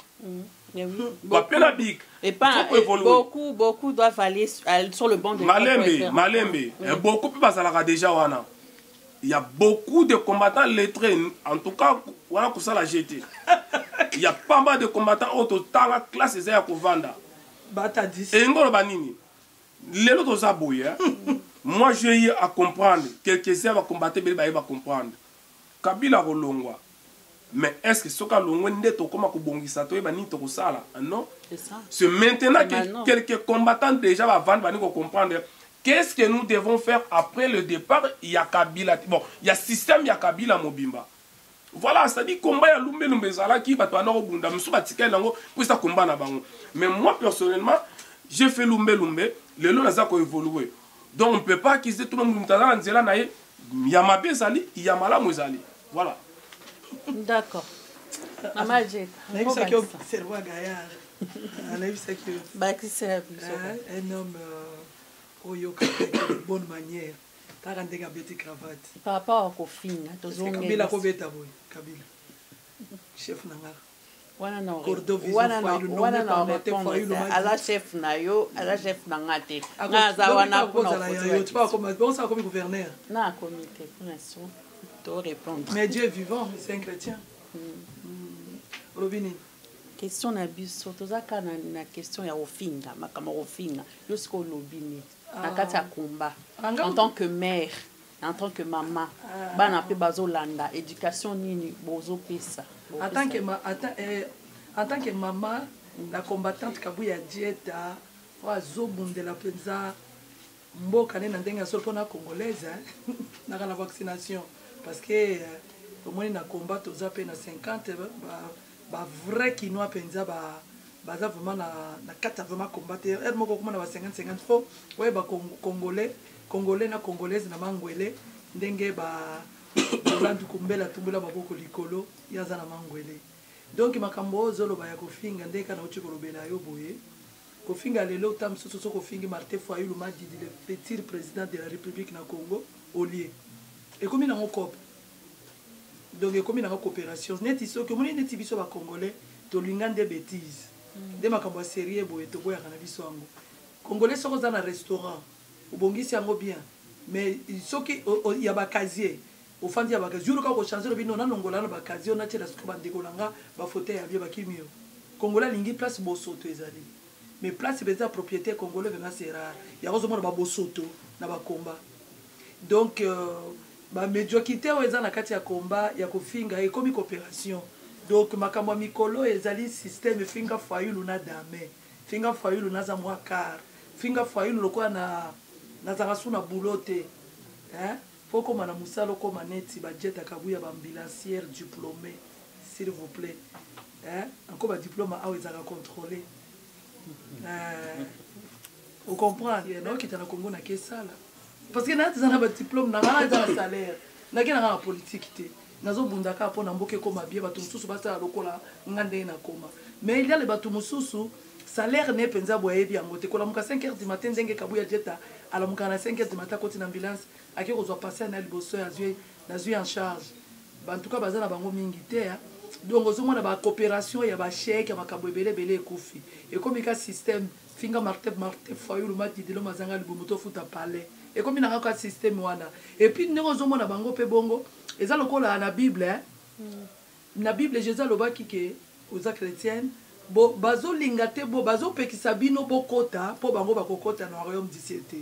papier na bic et pas beaucoup doivent aller sur le banc de malembe beaucoup peut passer là déjà wana il y a beaucoup de combattants lettrés en tout cas wana ko ça la GT il y a pas mal de combattants auto tanga classe za ya kovanda bata 10 et ngolo banini lelo to za boye moi j'ai eu à comprendre quelques-uns va combattre beli ba comprendre Kabila rolongwa mais est-ce que soka longwe ndeto koma ko bongisa to ba ni to ko sala non c'est maintenant que quelques combattants déjà va vendre ba ni ko comprendre qu'est-ce que nous devons faire après le départ. Il y a Kabila bon il y a système il y a Kabila Mobimba. Voilà, c'est-à-dire combat ya lumbe lumbe zala qui va toana obunda musu batika nango pour ça combat na bango. Mais moi personnellement, j'ai fait lumbe lumbe, le long naza ko évoluer. Donc on peut pas qu'ils aient tout le monde mutala nzela na ye, ya mabe zali, ya malamu zali. Voilà. D'accord. Maman Jet. On a vu ça que cerveau gaillard. On a vu ça que un homme oyo de bonne manière. Par rapport à Kofinga, Kabila kobeta boy, Kabila. Chef nanga. Wana no. À la chef na yo, à la chef nangate. Na za wana kuna yo, tu pas comme bon ça comme gouverneur. Na comité pour l'instant. Tu répondre. Mais Dieu est vivant, c'est un chrétien. Robini. Question na biso, tozaka na question ya Kofinga, makama Kofinga. Jusqu'au lobini. Na combat en tant que mère en tant que maman bana pe bazolanda éducation nini bozo pesa en tant que maman la combattante Kabuya Dieta oazo bundela penza mboka ne ndenga sol pona congolaise na la vaccination parce que au moins na combat toza pe na 50 ba vrai kinois penza baza vraiment na kata vraiment combattre er moko kuma na 50-50 fo ouais ba congolais na congolaise na mangwele ndenge ba bantu kumbela tumbula baboko likolo yaza na mangwele donc makambo zolo ba ya Kofinga ndeka na uchi kolobela yo boye Kofinga lelo tam soso Kofinga Martin Fayulu Madidi le petit président de la République na Congo Olié et comme na ngokop donc comme na coopération net iso que moni net biso ba congolais to linga de bêtises de makambo sérieux boye to boya kana biso ango congolais soko za na restaurant ubongisi yango bien mais soki ya ba casier au fandi ya ba casier juro ka ko changer bino na longola na ba casier na tela siko ba ndekolanga ba fauteuil ya bien ba kimio congolais lingi place bosoto ezali mais place beza propriété congolais vraiment c'est rare ya ko zomona ba bosoto na ba komba donc ba médiocrité eza na kati ya komba ya Kofinga et comme coopération. Donc makambo mikolo ezali système Finga Fayulu na dame Finga Fayulu na za mwa car Finga Fayulu lokwa na za rasuna boulotte faut comme na musalo comme neti ba jet Kabuya ba ambulancière diplômé s'il vous plaît encore ba diplôme a ezaka contrôler vous comprenez non qui tana Congo na kesala parce que na tana ba diplôme na za salaire na kena na politique té nazo bundaka po na mboke koma bien batu mususu basa lokola ngande na koma mais il y a les batu mususu salaire ne penza boye bien ngote kola muka 5h du matin ndenge Kabuya Dieta ala muka na 5h du matin côté ambulance aki kozwa passer na liboso ya zui en charge en tout cas baza na bango mingi te donc ozo mona ba coopération ya ba chèque ya makabo belé ekufi et comme ka système Finga Martin Fayulu Madidi lo mazanga libomoto futa palais et comme na ka système wana et puis ndenge ozo mona bango pe bongo eza lokola na Bible na Bible Jésus lobaki ke oza chrétienne bo bazolinga te bo bazopekisa bino bokota po bango bakokota na royaume du ciel te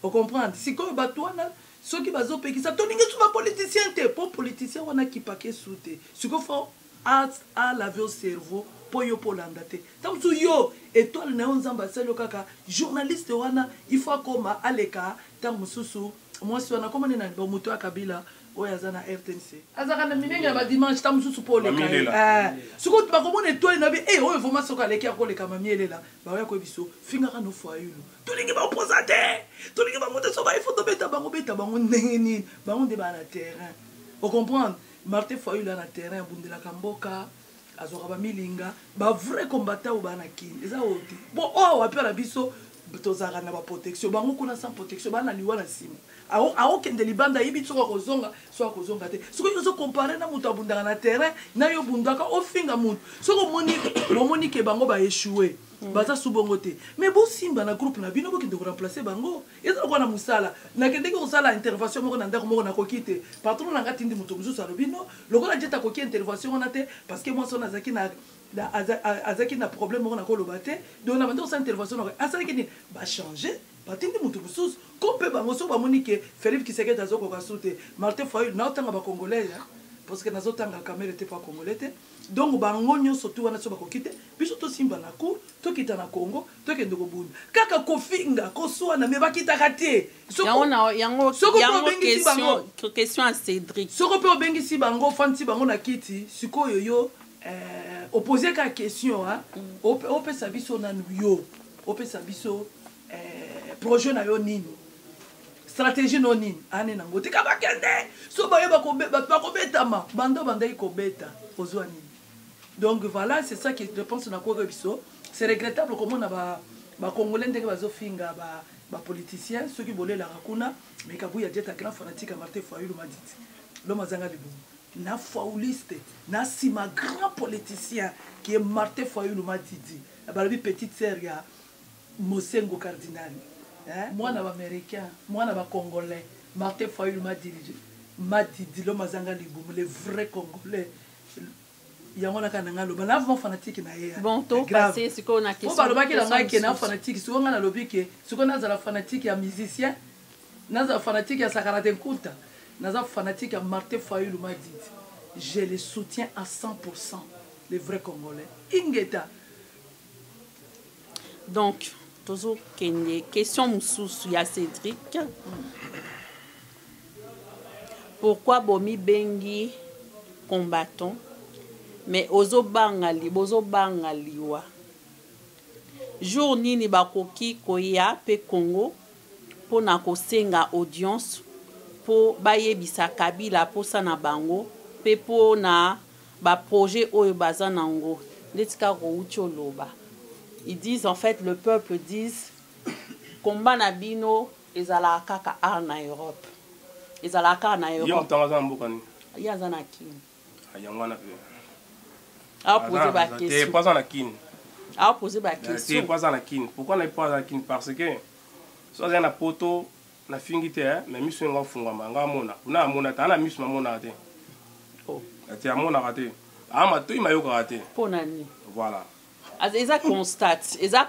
vous comprenez sikoyo bato wana soki bazopekisa tolingi su ba politicien te po politicien wana kipake su te sikoyo faut à laver au cerveau po yo po landa te tamsu yo étoile na nzamba selo kaka journaliste wana il faut koma aleka tam mususu moi si wana koma na ba muto akabila oya zana RTNC azaka na minenge ba dimanche tam mususu po leka suko ba komona étoile na bi oyo vraiment soka leki akoleka mamielela ba oya ko biso finga ka no Fayulu tolingi ba opposate tolingi ba moto so ba il faut beta bango ndenge ni bango de ba na terrain vous comprenez Martin Fayulu na terrain bundela kamboka azoka ba milinga ba vrai combattant ou ba na kini eza oti bon o wa pera biso tozalaka na baprotection bango kuna sans protection bana liwa na nsima aokende libanda yebi soki akozonga soki akozonga te soki ozokompare na moto abundaka na terrain na yo bundaka ofinga motu soki omoni ke bango baéchoué baza su bongo te mais bosimba na groupe na bino bokende koremplace bango eza lokola na mosala nakendeki kosala intervention moko na ndako moko nakoki te patron nanga tindi moto mosusu alobi no lokola jeta akoki intervention wana te parce que mwasi wana azalaki na problème moko nakoloba te donc na bandi kosala intervention nako asalaki nini bachange batindi moto mosusu ko mpe bango so bamoni ke Philippe Kisekedi azokoka su te Martin Fayulu naotanga bacongolais parce que nazotanga kamere te pa congolais te donc bango nyonso tu wana so bakoki te biso tosimba na cour tokita na Congo tokende kobunda kaka kofinga koswana me bakitaka te yango question à Cédric soko mpe obengisi bango fanti bango na kiti sikoyo yo opposer ka question opesa biso nanu yo opesa biso projet na yo nini stratégie no nini ane nango tika bakende so baye bakobetama bando bandai kobeta ozwa nini donc voilà c'est ça que je pense na quoi biso c'est regrettable comment na ba congolais ndenge bazofinga ba politiciens ceux qui bolela kuna mais kabu ya dieta grand fanatique Martin Fayulu maditi l'homme azanga libu na fauliste na sima grand politicien qui est Martin Fayulu maditi balabi petite sœur ya Mosengo cardinal moi na américain moi na congolais Martin Fayulu maditi l'homme azanga libu les vrais congolais yango na kana ngalo bana vraiment fanatique na ye bon to passer ce qu'on a question ba lobaki la ngai na fanatique ce qu'on a lobiki ce qu'on a la fanatique ya musicien naza fanatique ya Sakarate Nkuta naza fanatique ya Martin Fayulu maditi je les soutiens à 100% les vrais congolais ingeta donc toujours kende question mususu ya Cédric pourquoi bomi bengi combattant mais ozo bangaliwa jour nini bakoki koya pe Congo po na kosenga audience po bayebisa Kabila po sana bango pe po na ba projet oyo bazanango letika routi oloba ils disent en fait le peuple disent combat na bino ezala kaka na Europe ezala na Europe yo mtangaza mbokani yazana kini ayangwana pe poser la question. Pas en la kin. Poser la question. Pas en la kin. Pourquoi n'a pas en la kin? Parce que soit j'ai un poto na fingite mais mission nga funga manga mona. Una mona ta na mission mona te. Oh. Ati amona raté. Ma to ima yo raté. Ponani. Voilà. Eza constate, eza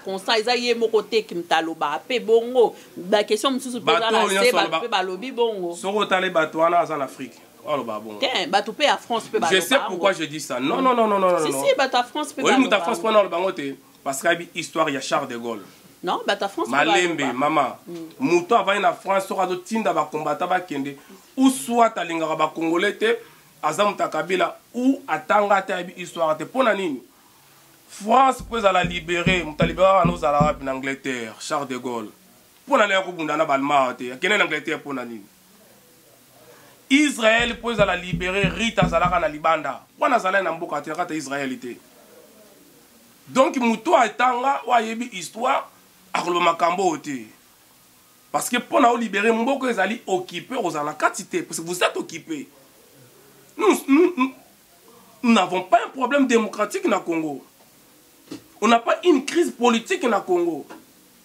ye moko te kimtaloba pe bongo. La question mususu poza la se ba pe balobi bongo. Soko tale bato wana en Afrique. Oh, bah bon. Bateau à France peut je sais pourquoi je dis ça. Non. Si, bateau à France peut oui, mais ta France pendant le bangote parce qu'il y a une histoire, il y a Charles de Gaulle. Non, bateau à France. Malembe, maman. Mouto avant en France, sera de tinda ba combattre ba kende. Ou soit ta linga ba congolais te, azam ta Kabila ou atanga ta histoire te pona nini. France peut la libérer, mta libérer nos arabes en Angleterre, Charles de Gaulle. Pona le ko bundana balma te, kenen Angleterre pona nini. Israël peut la libérer Rita Zalaka na libanda. Wana zala na mboka te kata Israélité. Donc muto atanga wa yebi histoire akoloba makambo te. Parce que pour na libérer mboko ezali occupé aux la quantité parce que vous êtes occupé. Nous n'avons pas un problème démocratique na Congo. On n'a pas une crise politique na Congo.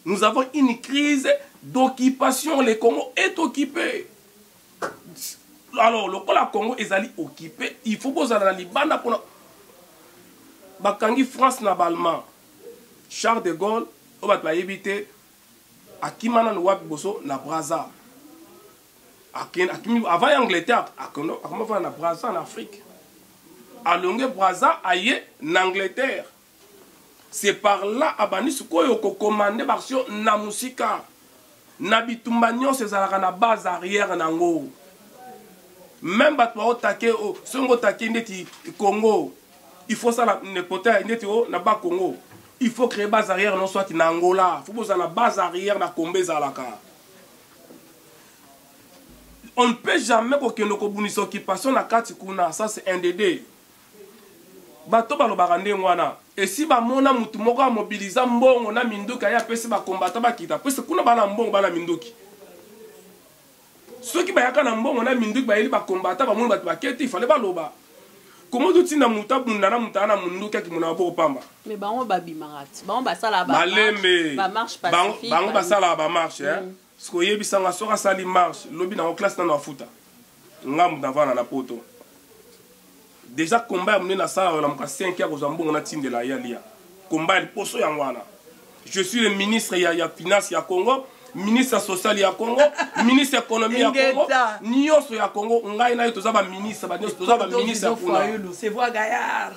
Nous avons une crise d'occupation. Le Congo est occupé. Alors, le Congo est occupé. Il faut que vous ayez Libanda pour Bakangi France na Balma. Charles de Gaulle, on va éviter. Akimana Nwab Boso na Brazza. Avant l'Angleterre, comment faire na Brazza en Afrique? À Longue Brazza, aïe, en Angleterre. C'est par là, à Banisuko, yoko commandé par na musika. Nabitumbanyo, c'est la base arrière nango. Même batwa take o songo take ndeti Congo, il faut ça ne pota ndeti o na ba Congo. Il faut créer base arrière non soit na Angola, il faut poser la base arrière na Kombeza laka. On ne peut jamais que nos occupation na kati kuna, ça c'est NDD. Bato balo barande ngwana, et si bamona mutu moko amobiliza mbongo na minduki aye apesi bakombata bakita pese kuna bana mbongo bana minduki soki bayaka na mbongo na minduki bayeli bakombata bamoni bato baketi ifale baloba komo totinda mutu abunda na mutu ana munduki akimona maboko pamba mais bango babimaka bango basala balembe bamarche pacifique bango basala bamarche siko oyebisanga soki asali marche lobi nango classe nano afuta ngambu navana na poto déjà combat ya monene nasala olamuka 5 ya kozwa mbongo natindela ya lia combat ya liposo yango wana je suis le ministre ya finance ya Congo ministre social ya Congo ministre économie ya Congo nyonso ya Congo ngai na yo toza baministre banyonso toza baministre ya kuna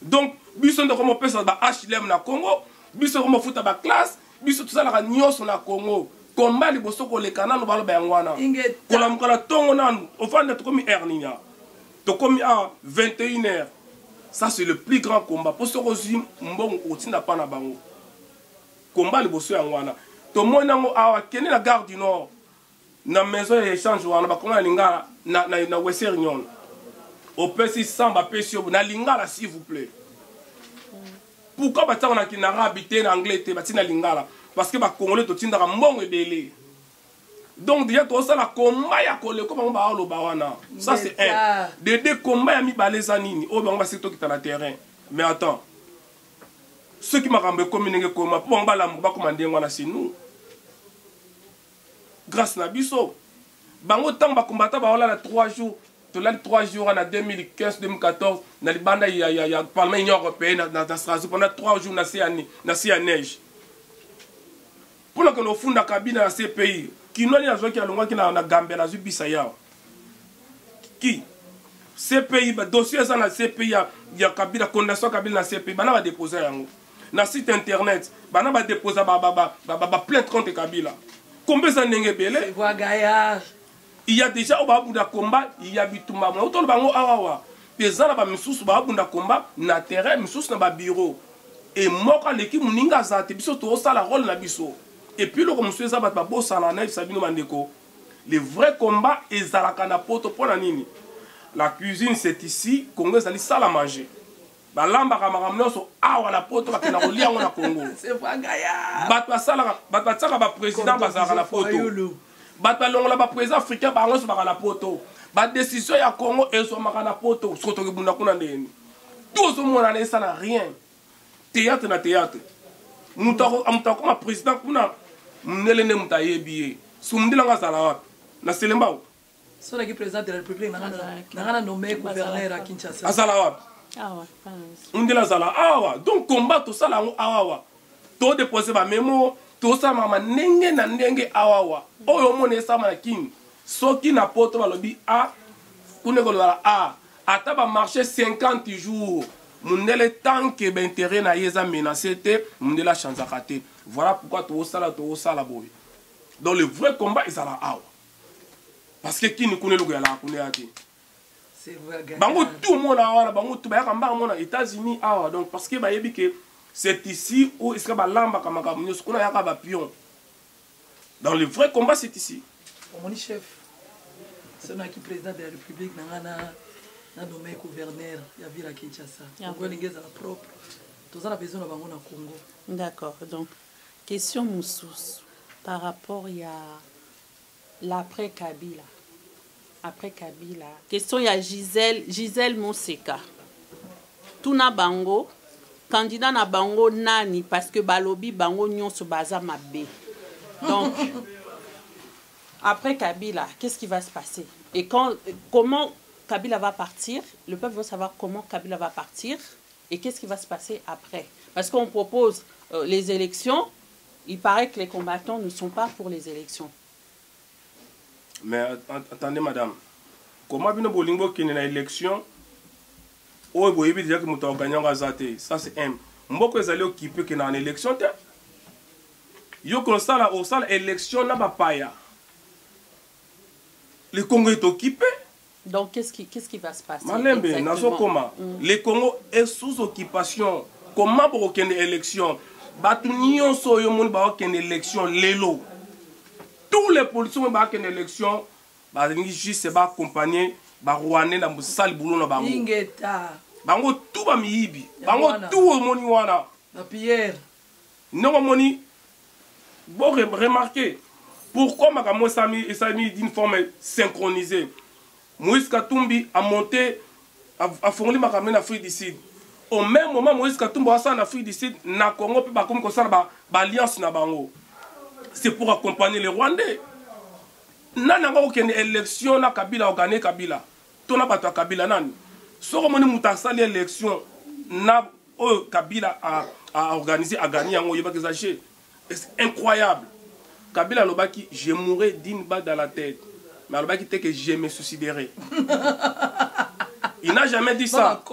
donc biso nde komo pesa ba HLM na Congo biso komo futa ba classe biso tozalaka nyonso na Congo combat liboso koleka nano baloba yango wana kolamuka na ntongo nanu ofanda tokomi erninia tokomi à 21h ça c'est le plus grand combat pour ce que mbongo otinda pa na bango combat liboso yango wana tomoni nango awa kende na gare du nord na maison ya échange wana bakonga na lingala na Western Union opesi 100 bapesi yo na lingala s'il vous plaît pourquoi batanga na kinara habiter na anglais te batina lingala parce que bakongolais totindaka mbongo ebele donc déjà tout ça la combat ya koleko bango ba oloba wana ça c'est un de deux combats ya mibale za nini o bango ba secteur qui est na terrain mais attends ceux qui makambe communiquer comment pour bango ba la ba commander wana c'est nous grâce na biso bango tant ba combattre ba ola na 3 jours to la 3 jours en 2015 2014 na libanda ya parlement union européenne na Strasbourg pendant 3 jours na sia neige pour que nous funda cabine na ces pays qui n'ont pas qui a na Gambie na Zubisa yao qui ces pays dossier ça na ces pays ya Kabila condamnation Kabila na ces pays bana va déposer yango na site internet bana va déposer ba plainte contre Kabila combien ça ndenge belé voix gaillard il y a déjà au babunda combat il y a bitumba na auto bango awawa pezana ba misusu babunda combat na terrain misusu na ba bureau et moka l'équipe muninga zate biso to sala rôle na biso. Et puis, le monsieur Zabat Babo Salanaï Sabino Mandeko, les vrais combats, ils ont la poto pour la nini. La cuisine, c'est ici, Congo, ils ont salle à manger. Bah, l'amba ramené sur awa la poto, qui n'a rien au Congo. C'est pas gaillard. Batba président Bazar la poto. Batba l'ongle président africain, bah, on se va à la poto. Bat décision ya Congo, ils sont à la poto. Surtout que Bundakuna Ndeni. Tout ce monde en ça n'a rien. Théâtre na théâtre. Moutako comme président kuna. Mnelene mutayebiye sumdila nga zala na Selemba so qui président de la République nangana nommé gouverneur à Kinshasa azala wa awa undila zala awa donc combat to sala ngo awa to déposer ba memo to sa mama nenge na ndenge awa oyo mone sa ma king soki na poto balobi a kuneko la a ata ba marché 50 jours mundele tant que l'intérêt na yeza menacé te mundela chanzakate. Voilà pourquoi tout ça boy. Dans le vrai combat ils allaient awa parce que qui ne connaît le gars là connaît ati c'est vrai gars bango tout le monde awa bango tout ba kamba mona États-Unis awa donc parce que ba yebi que c'est ici où est-ce que ba lamba kama kamnyo skona yaka ba pion dans le vrai combat c'est ici mon chef c'est qui président de la République na nommé gouverneur ya ville à Kinshasa Congo lingeza la propre tous a besoin na bango na Congo. D'accord, donc question Moussous par rapport à l'après Kabila. Après Kabila. Question il y a Gisèle Moseka. Tuna bango candidat na bango nani parce que balobi bango nyonso baza mabe. Donc après Kabila, qu'est-ce qui va se passer? Et comment Kabila va partir? Le peuple veut savoir comment Kabila va partir et qu'est-ce qui va se passer après. Parce qu'on propose les élections, il paraît que les combattants ne sont pas pour les élections. Mais attendez madame, comment bino bolingo qui n'est élection? Oh boye déjà que muto gagnant gazate, ça c'est un. Mboko ezali occupé que na élection te. Yo ko sala au sala élection na bapaya. Le Congo est occupé. Donc qu'est-ce qui va se passer? Malembe, nazo comment? Le Congo est sous occupation. Comment pour qu'il y ait une élection? Batu nyonso yo moun ba qu'il y ait une élection lelo. Tous les politiciens ba qu'il y ait une élection, ba juste ba accompagner ba Rwandais na musali boulot na bango. Ingeta. bango tout ba miyibi bango tout moni wana na Pierre non moni bon remarquez pourquoi makambo sami d'une forme synchronisée. Moïse Katumbi a monté a fourni makambo en Afrique du Sud. Au même moment Moïse Katumbi a en Afrique du Sud na Congo pe ba comme ça ba alliance na bango. C'est pour accompagner les Rwandais. Nana ngo kene élection na Kabila organiser Kabila. Tona bato Kabila nani. Soko moni mutasali élection na Kabila a organisé a gagné yango yeba exagéré. C'est incroyable. Kabila Lobaki, je mourrai d'une balle dans la tête. Mais Lobaki était que je me suiciderai. Il n'a jamais dit ça.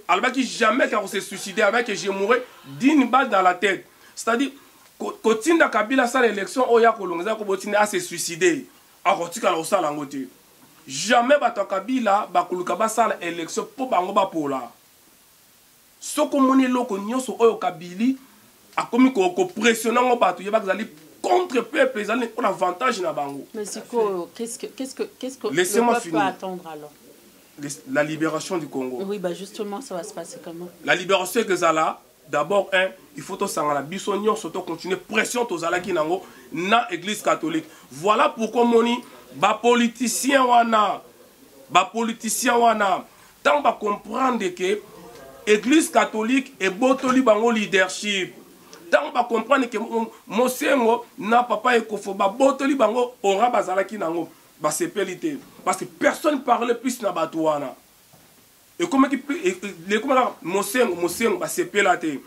Lobaki jamais qu'il se suicidé avec que je mourrai d'une balle dans la tête. C'est-à-dire, quand Tinda Kabila sa l'élection, Oya Kolonga Kobotine a se suicidé. Alors, tu as la ngote. Jamais bato Kabila bakuluka ba sa l'élection pour bango ba pola. Soko moni loko nyonso oyo Kabili a commis ko pressionner ngo bato yeba zali contre peuple, ils ont un avantage dans Bango. Mais qu'est-ce que le peuple peut attendre alors? La libération du Congo. Oui, bah justement, ça va se passer comment? La libération de Zala, d'abord, il faut que la bisognon surtout continuer pression aux Zala qui n'ont na église catholique. Voilà pourquoi moni ba politicien wana tant ba comprendre que église catholique est botoli bango leadership. Tant on va comprendre que Mosengo n'a papa et Kofo botoli bango aura bazalaki nango ba sepelité parce que personne ne parlait plus na batouana et comment les comment Mosengo ba sepelate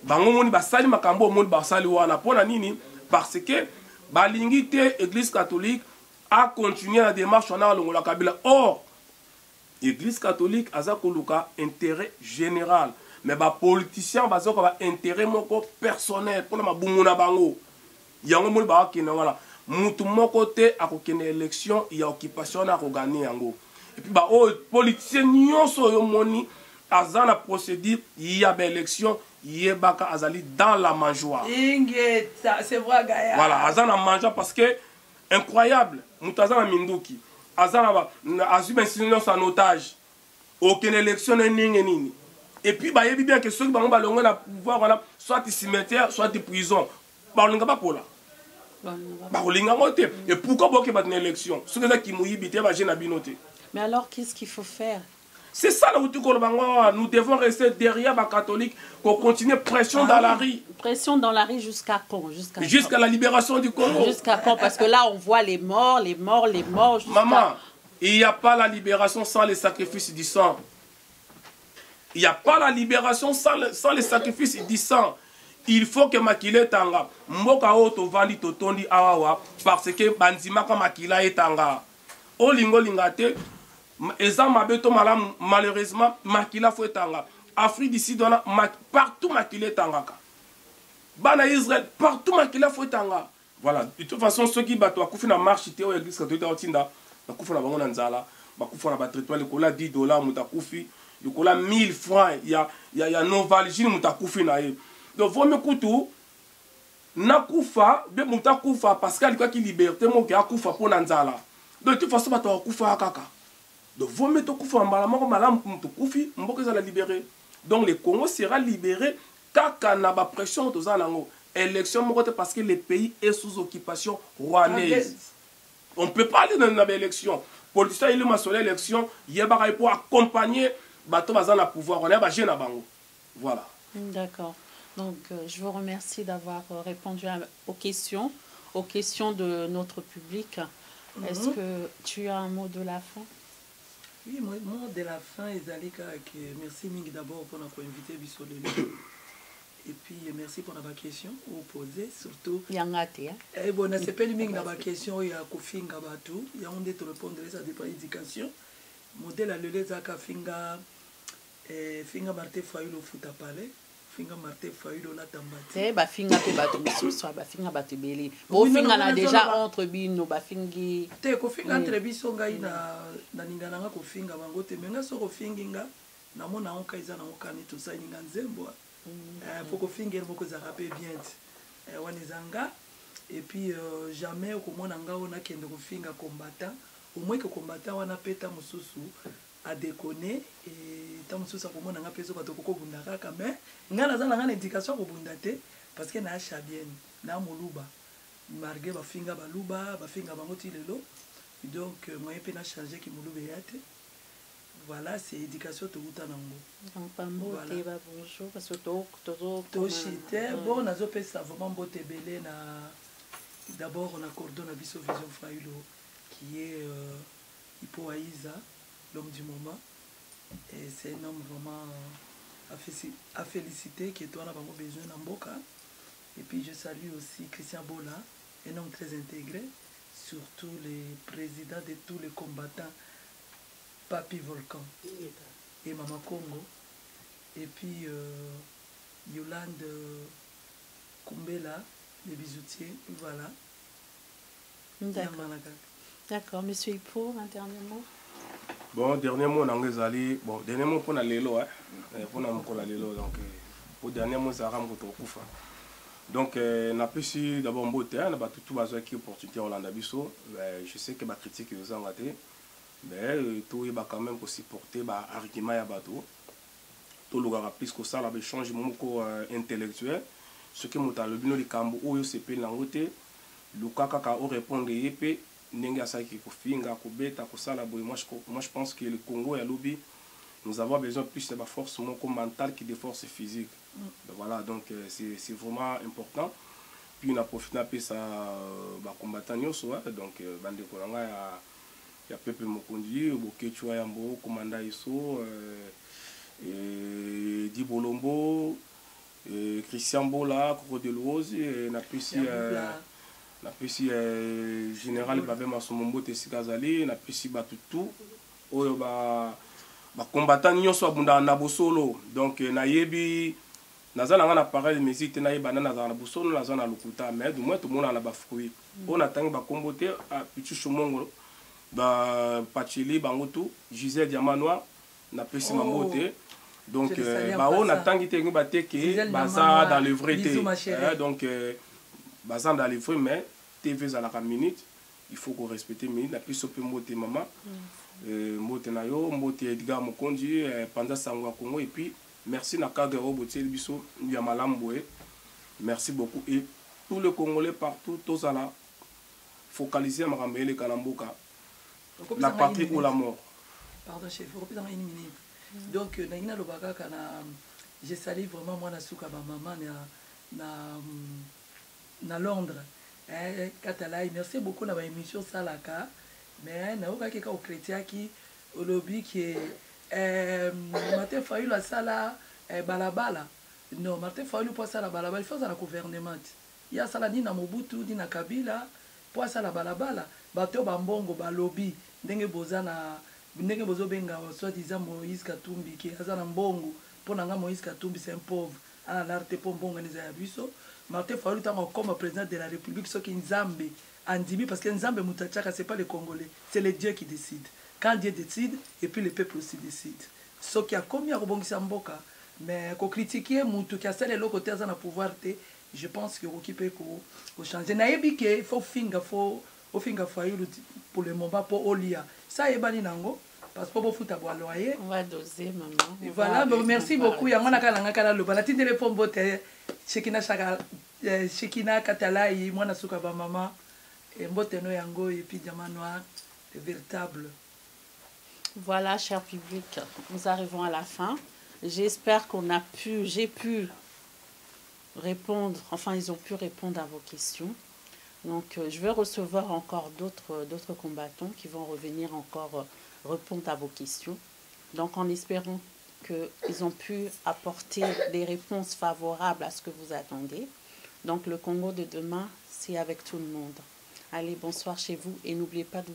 bango moni ba sali makambo moni ba sali wana pona nini parce que ba lingité église catholique a continué la démarche na longola Kabila. Or église catholique aza koluka intérêt général. Mais les politiciens ont un intérêt personnel pour les gens bango. Il y a un monde qui est là. Tout mon côté a une élection, il y a occupation à gagner. Et puis les politiciens ont moni azan la procédure, il y a une élection, il y a azali dans la mangeoire. C'est vrai Gaïa. Voilà, azan la mangeoire parce que incroyable, mutazan minduki, azan azuma silence en otage. Aucune élection n'est nini. Et puis, il y a bien que ceux qui ont le pouvoir, soit des cimetières, soit des prisons. Ils ne sont pas pour là. Et pourquoi il y a une élection? Ceux qui ont été mais alors, qu'est-ce qu'il faut faire? C'est ça, nous devons rester derrière les catholiques pour continuer pression dans la rue. Pression dans la rue jusqu'à quand? Jusqu'à la libération du Congo. Jusqu'à quand? Parce que là, on voit les morts. Maman, il n'y a pas la libération sans les sacrifices du sang. Il n'y a pas la libération sans les sacrifices du sang. Il faut que Makila Tanga, Mboka Oto Vandi Totondi Awawa, parce que Banzima Makila est Tanga. Olingo Lingate, Ezam Mabeto Malam, malheureusement, Makila Fouet Tanga. Afrique d'ici, partout Makila Tanga. Bana Israël, partout Makila Fouet Tanga. Voilà, de toute façon, ceux qui battent, Koufi na marche, Théo, l'église catholique Otinda, Koufi na Bango Nanzala, Koufi na Batretois, le cola $10, Moutakoufi. Il y a 1000 francs, il y a Novalgine, Moutakoufi nae. Donc, vous me coutou, Nakoufa, de Moutakoufa, parce qu'il y a une liberté, moi qui a Koufa pour Nanzala. Donc, de toute façon, tu as Koufa à Kaka. Donc, vous mettez Koufa en Malam, Moutakoufi, Moutakoufi va la libérer. Donc, le Congo sera libéré, Kaka n'a pas pression aux Alango. Élection, parce que le pays est sous occupation rwandaise. On ne peut pas aller dans une élection. Politicien, il est sur l'élection, il y a pour accompagner. Pouvoir, on est à Bango. Voilà. D'accord. Donc, je vous remercie d'avoir répondu aux questions de notre public. Est-ce que tu as un mot de la fin? Oui, mon mot de la fin est d'aller que merci Ming d'abord pour notre invité Bissolé. Et puis merci pour la question posée, surtout. Yangate. Et bon, c'est pas Ming la question, il y a Kofinga Batou, il y a un de répondre à des prédications. Modèle à l'Elezaka Finga. Finga Marté Faïlo Fouta Palais, Finga Marté Faïlo la Tambati. Ba finga pe bato soit ba finga bato belé. Bo finga na déjà entre bino ba fingi. Te ko finga entre biso ngai na ningana nga ko finga bango te menga so ko finginga na mona on kaiza na okani to sa ninga nzembo. Pour ko finger moko za rapé bien. Wanezanga et puis jamais ko mona nga ona kende ko finga combattant au moins que combattant wana peta mususu à déconner et tant que ça pour moi n'a pas besoin de beaucoup bundaka quand même ngana za ngana indication ko bundate parce que na chabien na moluba margué ba finga baluba ba finga bangoti lelo donc moi pe na changer ki moluba yate voilà c'est éducation to uta nango donc pambo te ba bonjour parce que to chité bon nazo pe ça vraiment bote belé na d'abord on a coordonné biso vision Failo qui est Hippo Aïza, l'homme du moment. Et c'est un homme vraiment à féliciter qui est toi, on a vraiment besoin d'un boca. Et puis je salue aussi Christian Bola, un homme très intégré, surtout les présidents de tous les combattants, Papi Volcan et Mama Congo. Et puis Yolande Kumbela, les bijoutiers, voilà. D'accord, monsieur Hippo, un dernier mot. Bon, dernier mot, bon, dernier mot pour la Lelo, pour la Lelo, donc, pour dernier mot, ça rame pour Koufa. Donc, on a pu si d'abord un beau terrain, on a tout besoin qui opportunité en Landabiso. Je sais que ma critique est en raté, mais tout est quand même aussi porté par argument à bateau. Tout le gars plus que ça, là, change mon intellectuel. Ce que moi, le bino de Cambo, où c'est payé dans côté, le cas kaka au répondre yépé. Moi je pense que le Congo et l'Obi, nous avons besoin plus de force mentale que de force physique. Voilà, donc c'est vraiment important. Puis on a profité un peu ça combattant donc bande kolanga ya peuple mokondi boketua yambo commanda iso Di Bolombo Christian Bola Coro de Rose et na plus na pesi général babe masomombo te sikazali na pesi batutu oyo ba combattant nyonso abunda na bosolo donc na yebi naza na pareil musique te na yeba na na bosolo naza na lokuta mais du moins tout monde na ba fruit on attend ba kombote a pichu chomongo ba pachili bangotu Gisèle Diamanois na pesi mambote donc ba on attend te ngi bateke baza dans le vrai te donc basant dans les fruits, mais TV à la minute, il faut qu'on respecte les minutes. La plus soppe moté maman, moté nayo, moté Edgar Mokondi, pendant Sangwa Congo, et puis merci Nakaga Robotier Bisso, Yamalamboé, merci beaucoup. Et tous les Congolais partout, tous à la focaliser à Marambele Kalamboka, la patrie ou la mort. Pardon, chef, vous représentez une minute. Donc, Naina Lobaka, je salue vraiment moi, Nasuka, ma maman, na Londres Katalai merci beaucoup na ba émission salaka mais na oka keka au chrétien qui au lobby qui est Martin Fayulu la sala balabala non Martin Fayulu pour ça la balabala il faut ça la gouvernement ya sala ni na Mobutu ni na Kabila pour ça la balabala bato bambongo ba lobby ndenge bozo benga soit disant Moïse Katumbi qui azana mbongo pour nanga Moïse Katumbi c'est un pauvre à l'arte pour mbongo ni za biso Martin Fayulu comme président de la République, ce qui est Nzambe, Andimi, parce que Nzambe Moutachaka, ce n'est pas les Congolais, c'est les dieux qui décident. Quand Dieu décide, et puis le peuple aussi décide. Ce qui a commis à Robongisa Mboka, mais qu'on critique Moutou, qui a celle de côté dans le pouvoir, je pense qu'il peut changer. Il faut finga Fayulu pour le moment, pour Olia. Ça, est bani nango. Parce que pour boire loyer. On va doser, maman. Voilà, merci beaucoup. Il y a un peu de temps. Il y a un peu Shekina Katalai, moi Nasuka ba maman, et Mboteno Yango et puis Diamant Noir, le véritable. Voilà, cher public, nous arrivons à la fin. J'espère j'ai pu répondre, enfin ils ont pu répondre à vos questions. Donc je vais recevoir encore d'autres combattants qui vont revenir encore répondre à vos questions. Donc en espérant qu'ils ont pu apporter des réponses favorables à ce que vous attendez. Donc le Congo de demain, c'est avec tout le monde. Allez, bonsoir chez vous et n'oubliez pas de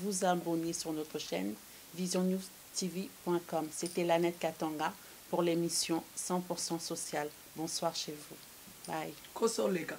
vous abonner sur notre chaîne visionnewstv.com. C'était Lanette Katanga pour l'émission 100% sociale. Bonsoir chez vous. Bye. Kosoleka.